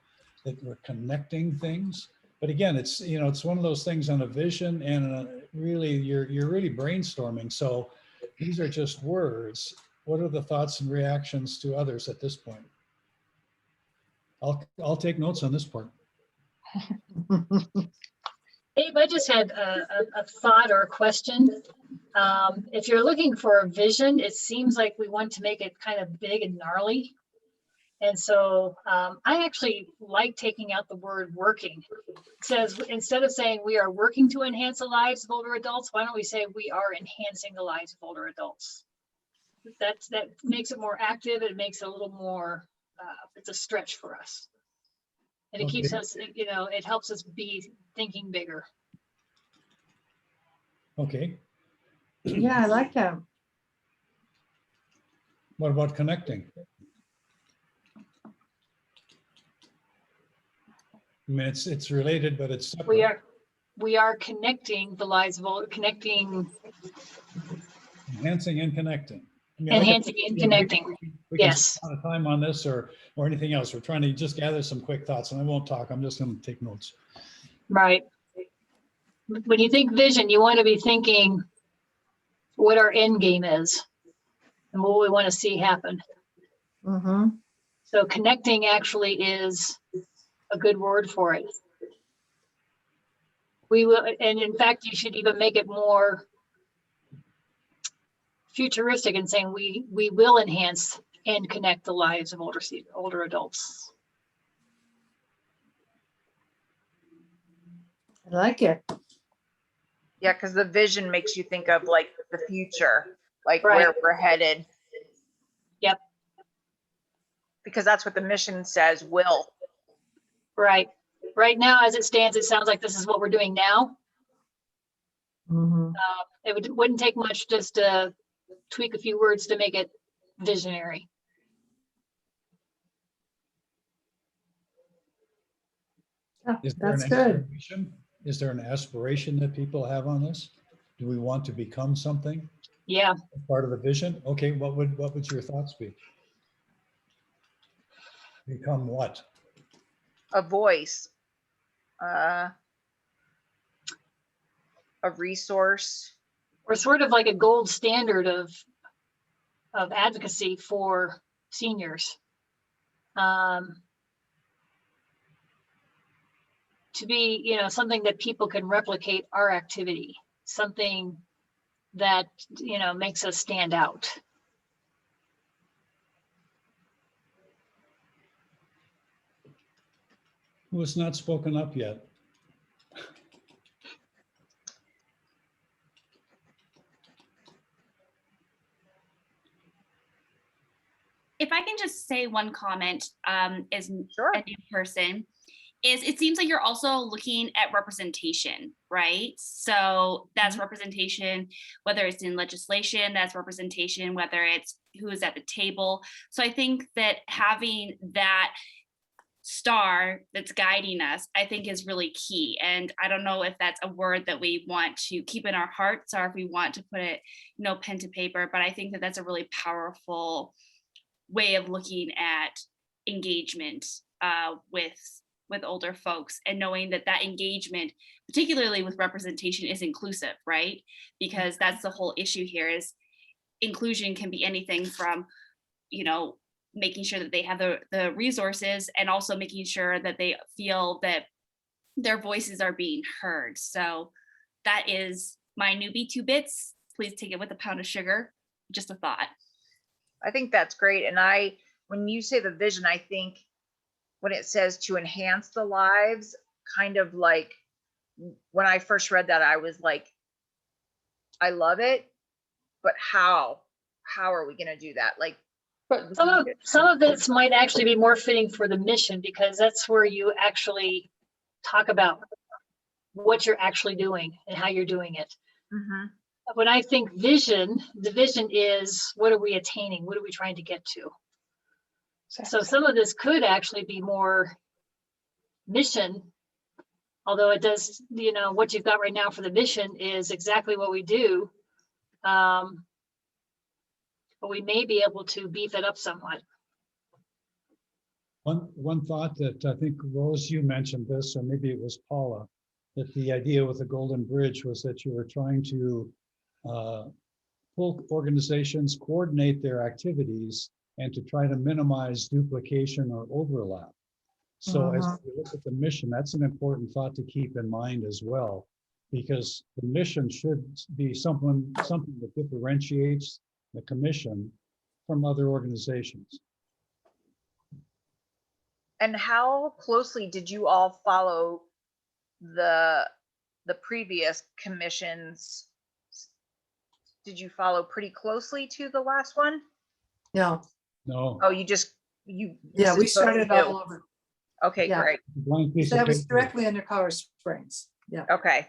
that we're connecting things. But again, it's, you know, it's one of those things on a vision, and really you're really brainstorming. So these are just words. What are the thoughts and reactions to others at this point? I'll take notes on this part. Abe, I just had a thought or a question. If you're looking for a vision, it seems like we want to make it kind of big and gnarly. And so I actually like taking out the word working. It says, instead of saying we are working to enhance the lives of older adults, why don't we say we are enhancing the lives of older adults? That makes it more active. It makes it a little more, it's a stretch for us. And it keeps us, you know, it helps us be thinking bigger. Okay. Yeah, I like that. What about connecting? I mean, it's related, but it's separate. We are connecting the lives of all, connecting. Enhancing and connecting. I mean, enhancing and connecting. We can yes. spend a lot of time on this or anything else. We're trying to just gather some quick thoughts, and I won't talk. I'm just going to take notes. Right. When you think vision, you want to be thinking what our end game is and what we want to see happen. Mm-hmm. So connecting actually is a good word for it. We will, and in fact, you should even make it more futuristic and saying we will enhance and connect the lives of older adults. I like it. Yeah, because the vision makes you think of like the future, like Right. where we're headed. Yep. Because that's what the mission says, will. Right. Right now, as it stands, it sounds like this is what we're doing now. Mm-hmm. It wouldn't take much just to tweak a few words to make it visionary. Yeah, Is there that's an good. aspiration? Is there an aspiration that people have on this? Do we want to become something? Yeah. Part of the vision? Okay, what would your thoughts be? Become what? A voice, a resource. We're sort of like a gold standard of advocacy for seniors. To be, you know, something that people can replicate our activity, something that, you know, makes us stand out. Who has not spoken up yet? If I can just say one comment as a new person, is it seems like you're also looking at representation, right? So that's representation, whether it's in legislation, that's representation, whether it's who is at the table. So I think that having that star that's guiding us, I think is really key. And I don't know if that's a word that we want to keep in our hearts or if we want to put it, pen to paper, but I think that that's a really powerful way of looking at engagement with older folks, and knowing that that engagement, particularly with representation, is inclusive, right? Because that's the whole issue here is inclusion can be anything from, making sure that they have the resources, and also making sure that they feel that their voices are being heard. So that is my newbie 2 bits. Please take it with a pound of sugar. Just a thought. I think that's great. And when you say the vision, I think when it says to enhance the lives, kind of like when I first read that, I was like, I love it, but how are we going to do that? Like, but some of this might actually be more fitting for the mission, because that's where you actually talk about what you're actually doing and how you're doing it. When I think vision, the vision is, what are we attaining? What are we trying to get to? So some of this could actually be more mission, although it does, what you've got right now for the mission is exactly what we do. But we may be able to beef it up somewhat. One thought that I think, Rose, you mentioned this, or maybe it was Paula, that the idea with the Golden Bridge was that you were trying to pull organizations, coordinate their activities, and to try to minimize duplication or overlap. So as we look at the mission, that's an important thought to keep in mind as well, because the mission should be something that differentiates the commission from other organizations. and how closely did you all follow the previous commissions? Did you follow pretty closely to the last one? No. No. Oh, Yeah, we started all over. Okay, Yeah. great. That was directly under Colorado Springs. Yeah. Okay.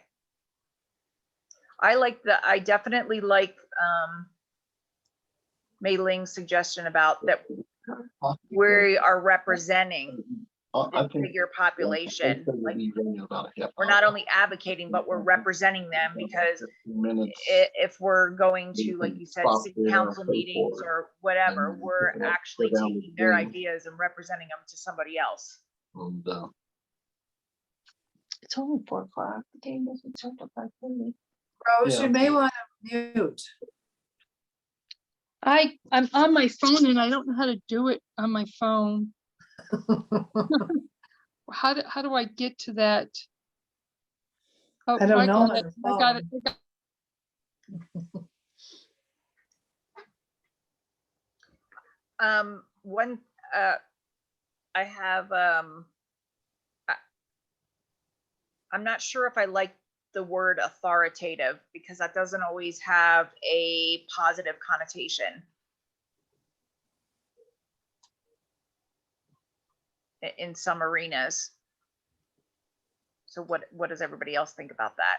I definitely like Mei Ling's suggestion about that we are representing the bigger population. Like, we're not only advocating, but we're representing them, because if we're going to, like you said, city council meetings or whatever, we're actually taking their ideas and representing them to somebody else. It's only 4 o'clock. The game doesn't start till 5:30. Rose, you may want to mute. I'm on my phone and I don't know how to do it on my phone. How do I get to that? Oh, I don't know. I got it. I have I'm not sure if I like the word authoritative, because that doesn't always have a positive connotation in some arenas. So what does everybody else think about that?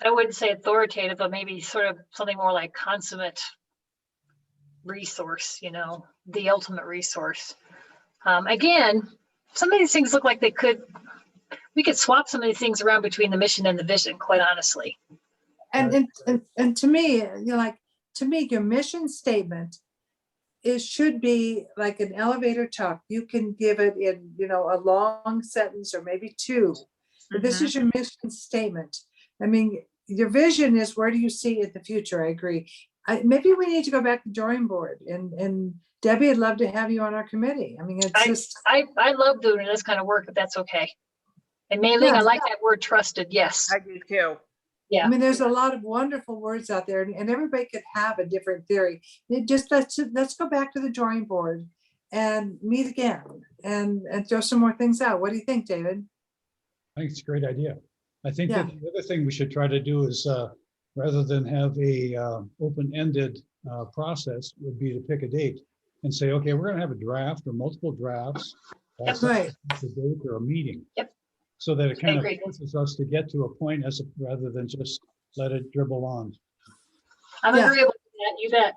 I wouldn't say authoritative, but maybe sort of something more like consummate resource, the ultimate resource. Again, some of these things look like we could swap some of these things around between the mission and the vision, quite honestly. And to me, your mission statement, it should be like an elevator talk. You can give it in, a long sentence or maybe 2. But this is your mission statement. I mean, your vision is, where do you see in the future? I agree. Maybe we need to go back to drawing board, and Debbie, I'd love to have you on our committee. I mean, I love doing this kind of work, if that's okay. And Mei Ling, I like that word, trusted. Yes. I do too. Yeah. I mean, there's a lot of wonderful words out there, and everybody could have a different theory. Let's go back to the drawing board and meet again and throw some more things out. What do you think, David? I think it's a great idea. I think that the other thing we should try to do is, rather than have a open-ended process, would be to pick a date and say, okay, we're going to have a draft or multiple drafts, Also, Right. it's a date or a meeting. Yep. So that it I kind of agree. forces us to get to a point rather than just let it dribble on. I'm Yeah. agreeable with that, you bet.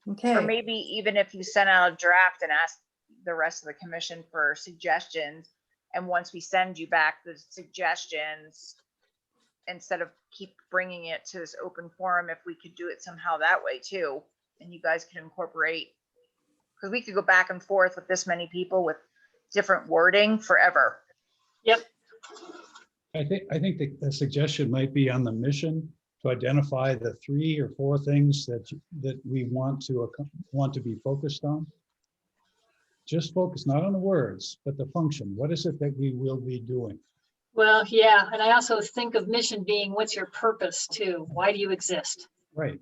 Or Okay, maybe even if you send out a draft and ask the rest of the commission for suggestions, and once we send you back the suggestions, instead of keep bringing it to this open forum, if we could do it somehow that way too, and you guys could incorporate, because we could go back and forth with this many people with different wording forever. Yep. I think the suggestion might be on the mission to identify the 3 or 4 things that we want to be focused on. Just focus not on the words, but the function. What is it that we will be doing? Well, yeah, and I also think of mission being, what's your purpose too? Why do you exist? Right.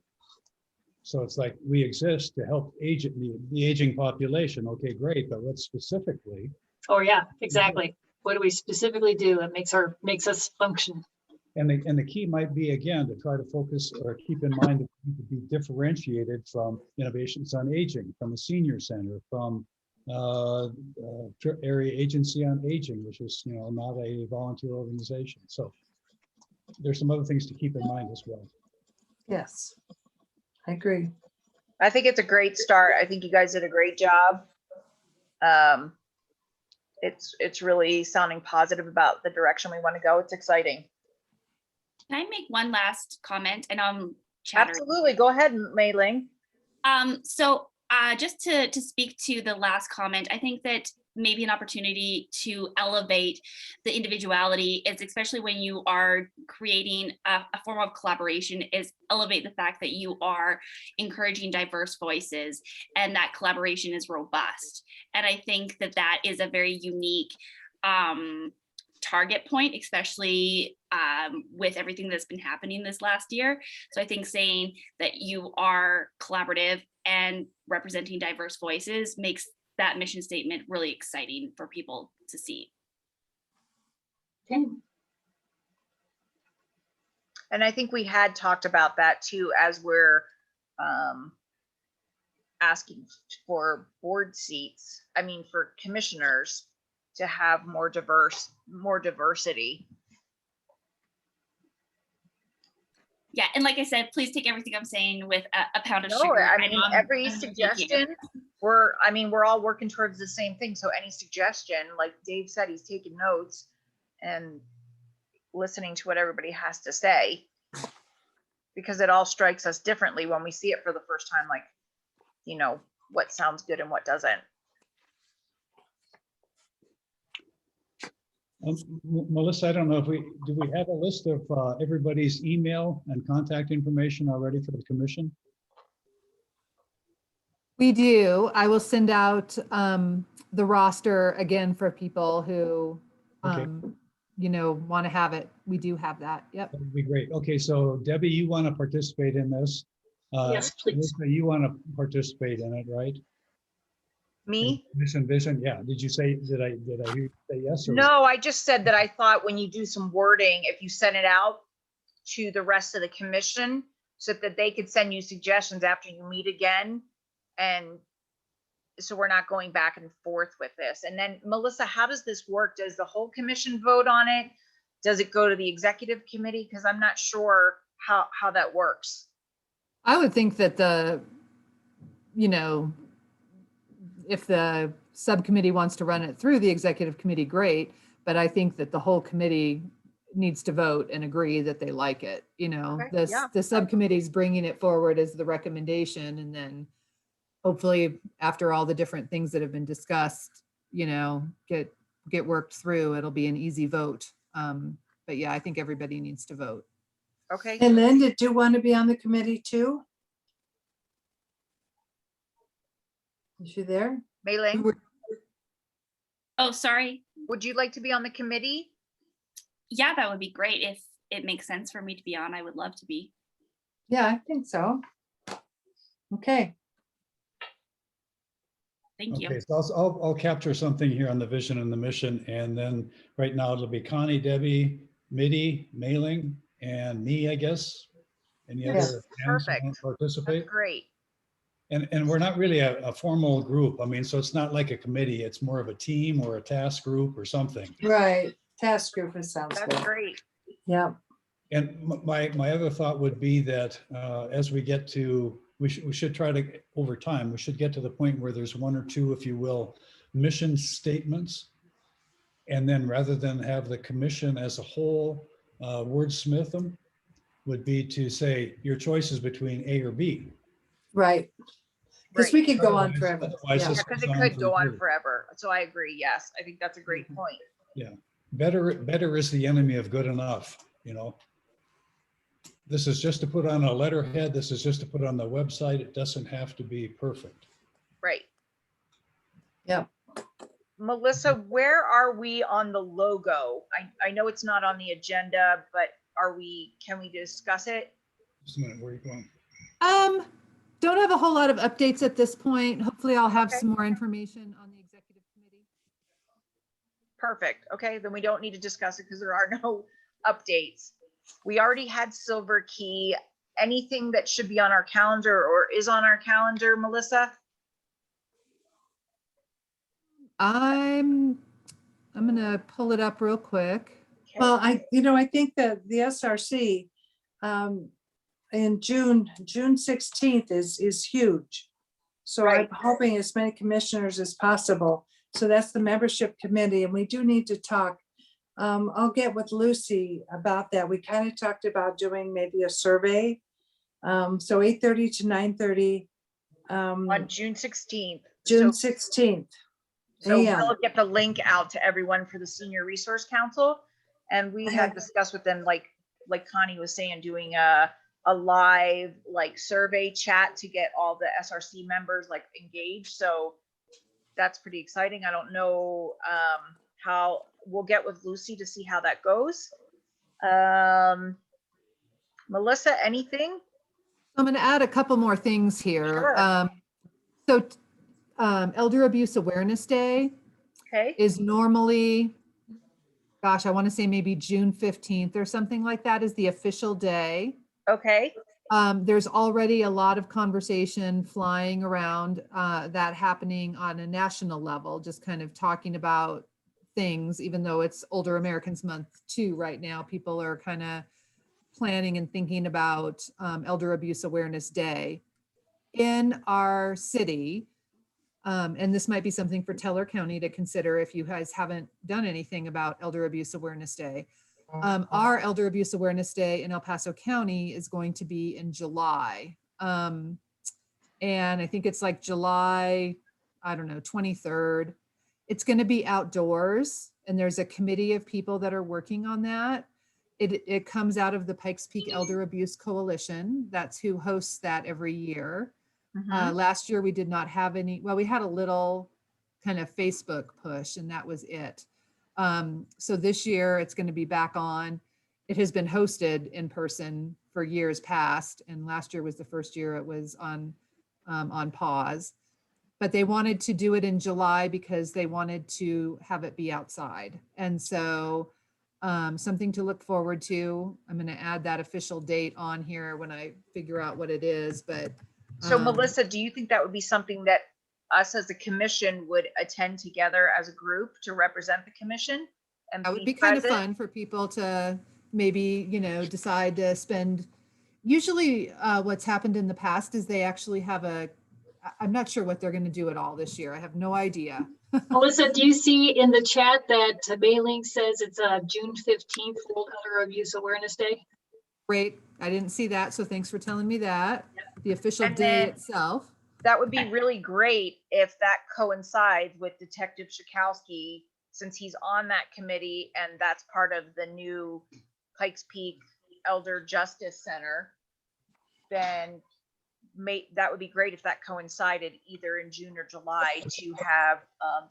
So it's like we exist to help the aging population. Okay, great, but what specifically? Oh yeah, exactly. What do we specifically do that makes us function? And the key might be, again, to try to focus or keep in mind that we need to be differentiated from innovations on aging, from the senior center, from area agency on aging, which is not a volunteer organization. So there's some other things to keep in mind as well. yes, I agree. I think it's a great start. I think you guys did a great job. It's really sounding positive about the direction we want to go. It's exciting. Can I make one last comment? And I'm chattering. Absolutely. Go ahead, Mei Ling. So just to speak to the last comment, I think that maybe an opportunity to elevate the individuality is, especially when you are creating a form of collaboration, is elevate the fact that you are encouraging diverse voices and that collaboration is robust. And I think that that is a very unique target point, especially with everything that's been happening this last year. So I think saying that you are collaborative and representing diverse voices makes that mission statement really exciting for people to see. Okay. And I think we had talked about that too, as we're asking for board seats. I mean, for commissioners to have more diversity. Yeah, and like I said, please take everything I'm saying with a pound of No, sugar. I mean, every I'm with you. suggestion, we're all working towards the same thing. So any suggestion, like Dave said, he's taking notes and listening to what everybody has to say, because it all strikes us differently when we see it for the first time, like, what sounds good and what doesn't. Melissa, I don't know if do we have a list of everybody's email and contact information already for the commission? We do. I will send out the roster again for people who, Okay. Want to have it. We do have that. Yep. That would be great. Okay, so Debbie, you want to participate in this? Yes, please. Melissa, you want to participate in it, right? Me? Mission vision, yeah. Did I hear you say yes? Or No, I just said that I thought when you do some wording, if you send it out to the rest of the commission so that they could send you suggestions after you meet again. And so we're not going back and forth with this. And then Melissa, how does this work? Does the whole commission vote on it? Does it go to the executive committee? Because I'm not sure how that works. I would think that if the subcommittee wants to run it through the executive committee, great. But I think that the whole committee needs to vote and agree that they like it. Okay, yeah. The subcommittee's bringing it forward as the recommendation, and then hopefully after all the different things that have been discussed, get worked through, it'll be an easy vote. But yeah, I think everybody needs to vote. Okay. And Lynn, did you want to be on the committee too? Is she there? Mei Ling, Oh, sorry. would you like to be on the committee? Yeah, that would be great. If it makes sense for me to be on, I would love to be. Yeah, I think so. Okay. Thank you. Okay, so I'll capture something here on the vision and the mission, and then right now it'll be Connie, Debbie, Mitty, Mei Ling, and me, I guess. Any Yeah. other hands who Perfect. want to participate? That's great. And we're not really a formal group. I mean, so it's not like a committee. It's more of a team or a task group or something. Right, task group, it sounds That's good. great. Yeah, And my other thought would be that as we get to, we should try to, over time, we should get to the point where there's one or two, if you will, mission statements. And then rather than have the commission as a whole wordsmith them, would be to say, your choice is between A or B. right. Because we could go on Otherwise- forever. otherwise Yeah. this Because goes it on could for go on years. forever. So I agree. Yes, I think that's a great point. Yeah, better is the enemy of good enough, you know. This is just to put on a letterhead. This is just to put on the website. It doesn't have to be perfect. Right. Yeah. Melissa, where are we on the logo? I know it's not on the agenda, but can we discuss it? Just a minute, where are you going? Don't have a whole lot of updates at this point. Hopefully I'll have Okay. some more information on the executive committee. Perfect. Okay, then we don't need to discuss it because there are no updates. We already had Silver Key. Anything that should be on our calendar or is on our calendar, Melissa? I'm gonna pull it up real quick. Okay. Well, I think that the SRC in June 16th is huge. So Right. I'm hoping as many commissioners as possible. So that's the membership committee, and we do need to talk. I'll get with Lucy about that. We kind of talked about doing maybe a survey. So 8:30 to 9:30. On June 16th. June So 16th. So AM. we'll get the link out to everyone for the Senior Resource Council. And we had discussed with them, like Connie was saying, doing a live survey chat to get all the SRC members engaged. So that's pretty exciting. I don't know how we'll get with Lucy to see how that goes. Melissa, anything? I'm gonna add a couple more things here. Sure. So Elder Abuse Awareness Day Okay. is normally, gosh, I want to say maybe June 15th or something like that is the official day. Okay. There's already a lot of conversation flying around that happening on a national level, just kind of talking about things, even though it's Older Americans Month too right now. People are kind of planning and thinking about Elder Abuse Awareness Day in our city. And this might be something for Teller County to consider if you guys haven't done anything about Elder Abuse Awareness Day. Our Elder Abuse Awareness Day in El Paso County is going to be in July. And I think it's July, I don't know, 23rd. It's going to be outdoors, and there's a committee of people that are working on that. It comes out of the Pikes Peak Elder Abuse Coalition. That's who hosts that every year. Last year we did not have any, well, we had a little kind of Facebook push and that was it. So this year it's going to be back on. It has been hosted in person for years past, and last year was the first year it was on pause. But they wanted to do it in July because they wanted to have it be outside. And so something to look forward to. I'm going to add that official date on here when I figure out what it is, but So Melissa, do you think that would be something that us as a commission would attend together as a group to represent the commission? And that would be kind of fun for people to maybe, decide to spend. Usually what's happened in the past is they actually have I'm not sure what they're going to do at all this year. I have no idea. Melissa, do you see in the chat that Mailing says it's June 15th, World Elder Abuse Awareness Day? Great. I didn't see that. So thanks for telling me that. The official And day then itself. that would be really great if that coincides with Detective Schakowsky, since he's on that committee and that's part of the new Pikes Peak Elder Justice Center. Then that would be great if that coincided either in June or July to have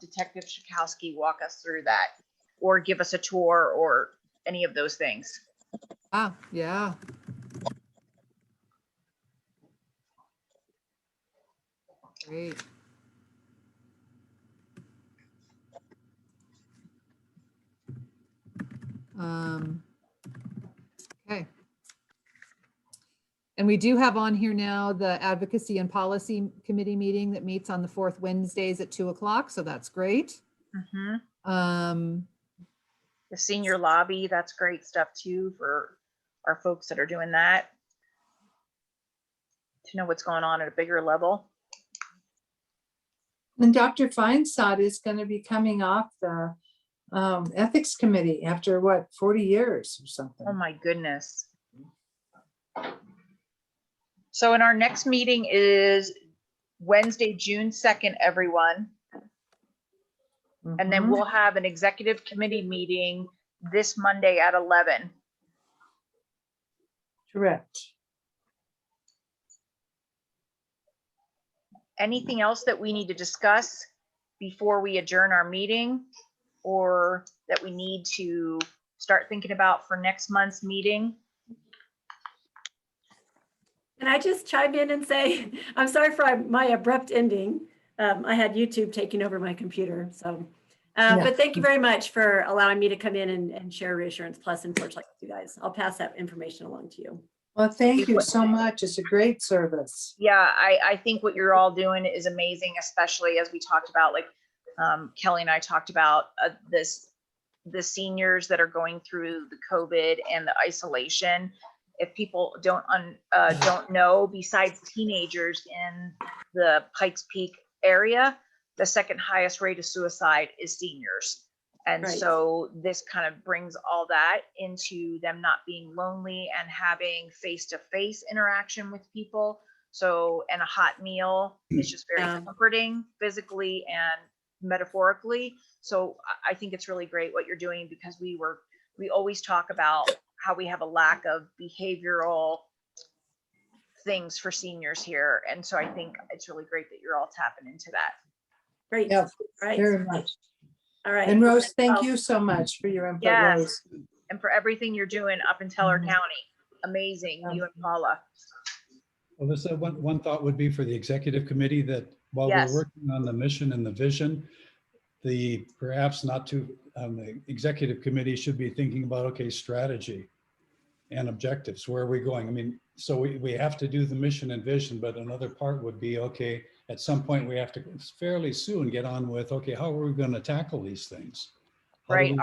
Detective Schakowsky walk us through that or give us a tour or any of those things. Ah, yeah. Great. Okay. And we do have on here now the Advocacy and Policy Committee meeting that meets on the fourth Wednesdays at 2:00. So that's great. The senior lobby, that's great stuff too for our folks that are doing that. To know what's going on at a bigger level. And Dr. Feinsod is going to be coming off the ethics committee after what, 40 years or something. Oh my goodness. So, and our next meeting is Wednesday, June 2nd, everyone. And then we'll have an executive committee meeting this Monday at 11. Correct. Anything else that we need to discuss before we adjourn our meeting, or that we need to start thinking about for next month's meeting? Can I just chime in and say, I'm sorry for my abrupt ending. I had YouTube taking over my computer, so. But thank you very much for allowing me to come in and share Reassurance Plus and Porch Light with you guys. I'll pass that information along to you. Well, thank you so much. It's a great service. Yeah, I think what you're all doing is amazing, especially as we talked about, like Kelly and I talked about the seniors that are going through the COVID and the isolation. If people don't know, besides teenagers in the Pikes Peak area, the second highest rate of suicide is seniors. And so this kind of brings all that into them not being lonely and having face-to-face interaction with people. So, and a hot meal is just very comforting physically and metaphorically. So I think it's really great what you're doing, because we always talk about how we have a lack of behavioral things for seniors here. And so I think it's really great that you're all tapping into that. Great. Yeah, Right. very much. All right. And Rose, thank you so much for your input, Yes. Rose. And for everything you're doing up in Teller County. Amazing, you and Paula. Well, this one thought would be for the executive committee that while Yes. we're working on the mission and the vision, the executive committee should be thinking about, okay, strategy and objectives. Where are we going? I mean, so we have to do the mission and vision, but another part would be, okay, at some point we have to fairly soon get on with, okay, how are we going to tackle these things? Right.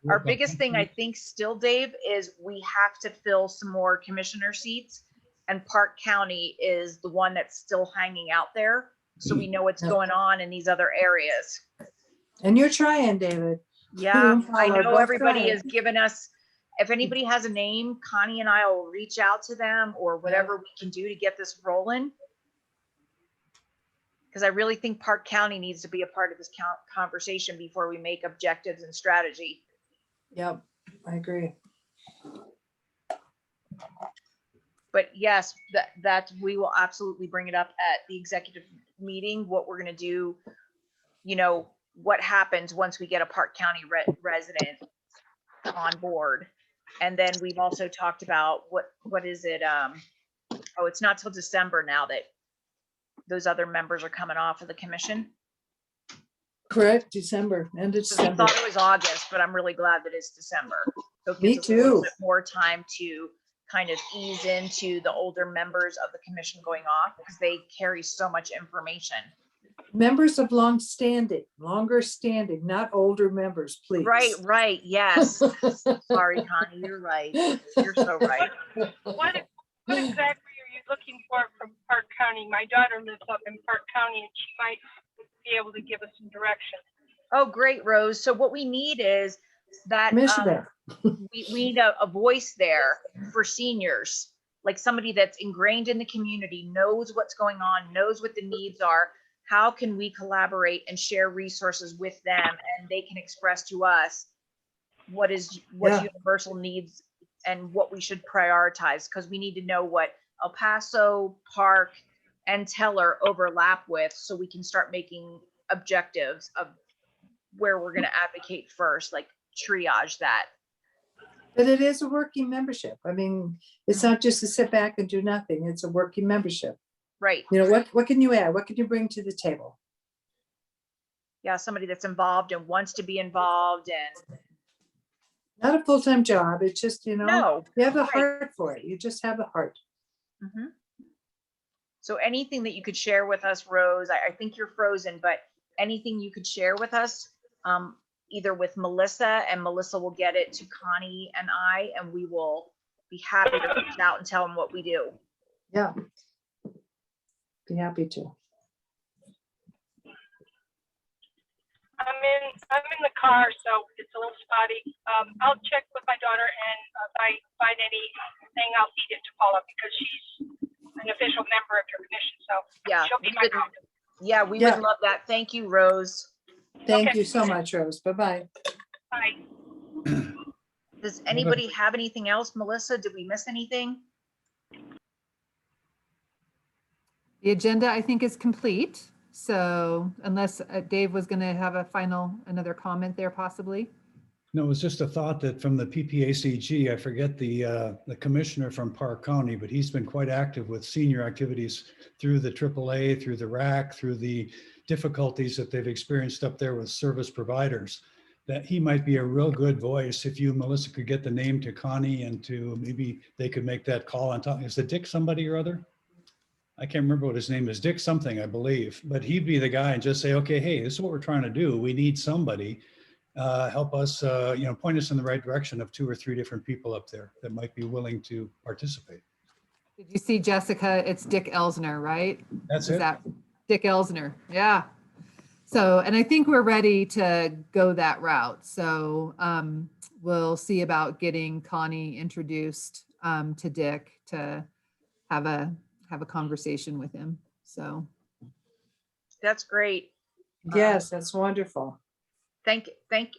Our biggest thing, I think still, Dave, is we have to fill some more commissioner seats, and Park County is the one that's still hanging out there. So we know what's going on in these other areas. And you're trying, David. Yeah, I know everybody has given us, if anybody has a name, Connie and I will reach out to them or whatever we can do to get this rolling. Because I really think Park County needs to be a part of this conversation before we make objectives and strategy. Yep, I agree. But yes, that we will absolutely bring it up at the executive meeting, what we're going to do, you know, what happens once we get a Park County resident on board. And then we've also talked about what is it? Oh, it's not till December now that those other members are coming off of the commission. Correct, December, end of I December. thought it was August, but I'm really glad that it's December. So it Me gives us a little too. bit more time to kind of ease into the older members of the commission going off, because they carry so much information. Members of longer standing, not older members, please. Right, yes. Sorry, Connie, you're right. You're so right. What exactly are you looking for from Park County? My daughter lives up in Park County and she might be able to give us some direction. Oh, great, Rose. So what we need is that we need a voice there for seniors, like somebody that's ingrained in the community, knows what's going on, knows what the needs are. How can we collaborate and share resources with them, and they can express to us what universal needs and what we should prioritize, because we need to know what El Paso, Park, and Teller overlap with, so we can start making objectives of where we're going to advocate first, like triage that. But it is a working membership. I mean, it's not just to sit back and do nothing. It's a working membership. Right. You know, what can you add? What can you bring to the table? Yeah, somebody that's involved and wants to be involved, and not a full-time job. It's just, you know, No, you have the heart for it. You just have the heart. Mhm. So anything that you could share with us, Rose, I think you're frozen, but anything you could share with us, either with Melissa, and Melissa will get it to Connie and I, and we will be happy to reach out and tell them what we do. Yeah. Be happy to. I'm in the car, so it's a little spotty. I'll check with my daughter, and if I find anything, I'll feed it to Paula because she's an official member of your commission. So Yeah, she'll be my contact. yeah, we Yeah. would love that. Thank you, Rose. Thank Okay. you so much, Rose. Bye-bye. Bye. Does anybody have anything else? Melissa, did we miss anything? The agenda, I think, is complete. So unless Dave was going to have another comment there possibly. No, it was just a thought that from the PPACG, I forget the commissioner from Park County, but he's been quite active with senior activities through the AAA, through the RAC, through the difficulties that they've experienced up there with service providers. That he might be a real good voice if you, Melissa, could get the name to Connie and to maybe they could make that call on top. Is it Dick somebody or other? I can't remember what his name is, Dick something, I believe, but he'd be the guy and just say, okay, hey, this is what we're trying to do. We need somebody. Help us, point us in the right direction of 2 or 3 different people up there that might be willing to participate. Did you see, Jessica? It's Dick Elsner, right? That's Is it. that Dick Elsner? Yeah. So, and I think we're ready to go that route. So we'll see about getting Connie introduced to Dick to have a conversation with him. So That's great. Yes, that's wonderful. Thank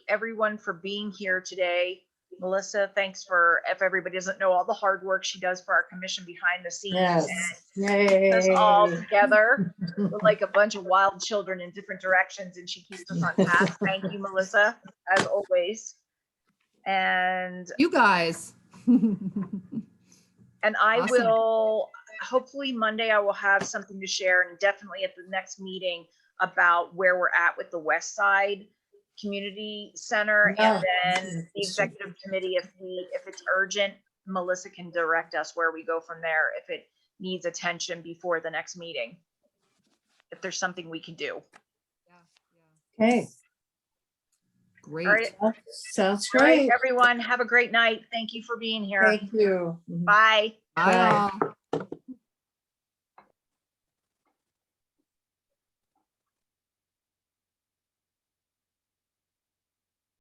everyone for being here today. Melissa, thanks for, if everybody doesn't know, all the hard work she does for our commission behind the scenes. Yes. And us all Yay. together. We're like a bunch of wild children in different directions, and she keeps us on task. Thank you, Melissa, as always. And you guys. And I Awesome. will, hopefully Monday, I will have something to share, and definitely at the next meeting about where we're at with the West Side Community Center. Yeah. And then the executive committee, if it's urgent, Melissa can direct us where we go from there if it needs attention before the next meeting. If there's something we can do. Okay. Great. All right. Sounds All right, great. everyone, have a great night. Thank you for being here. Thank you. Bye. Bye. all.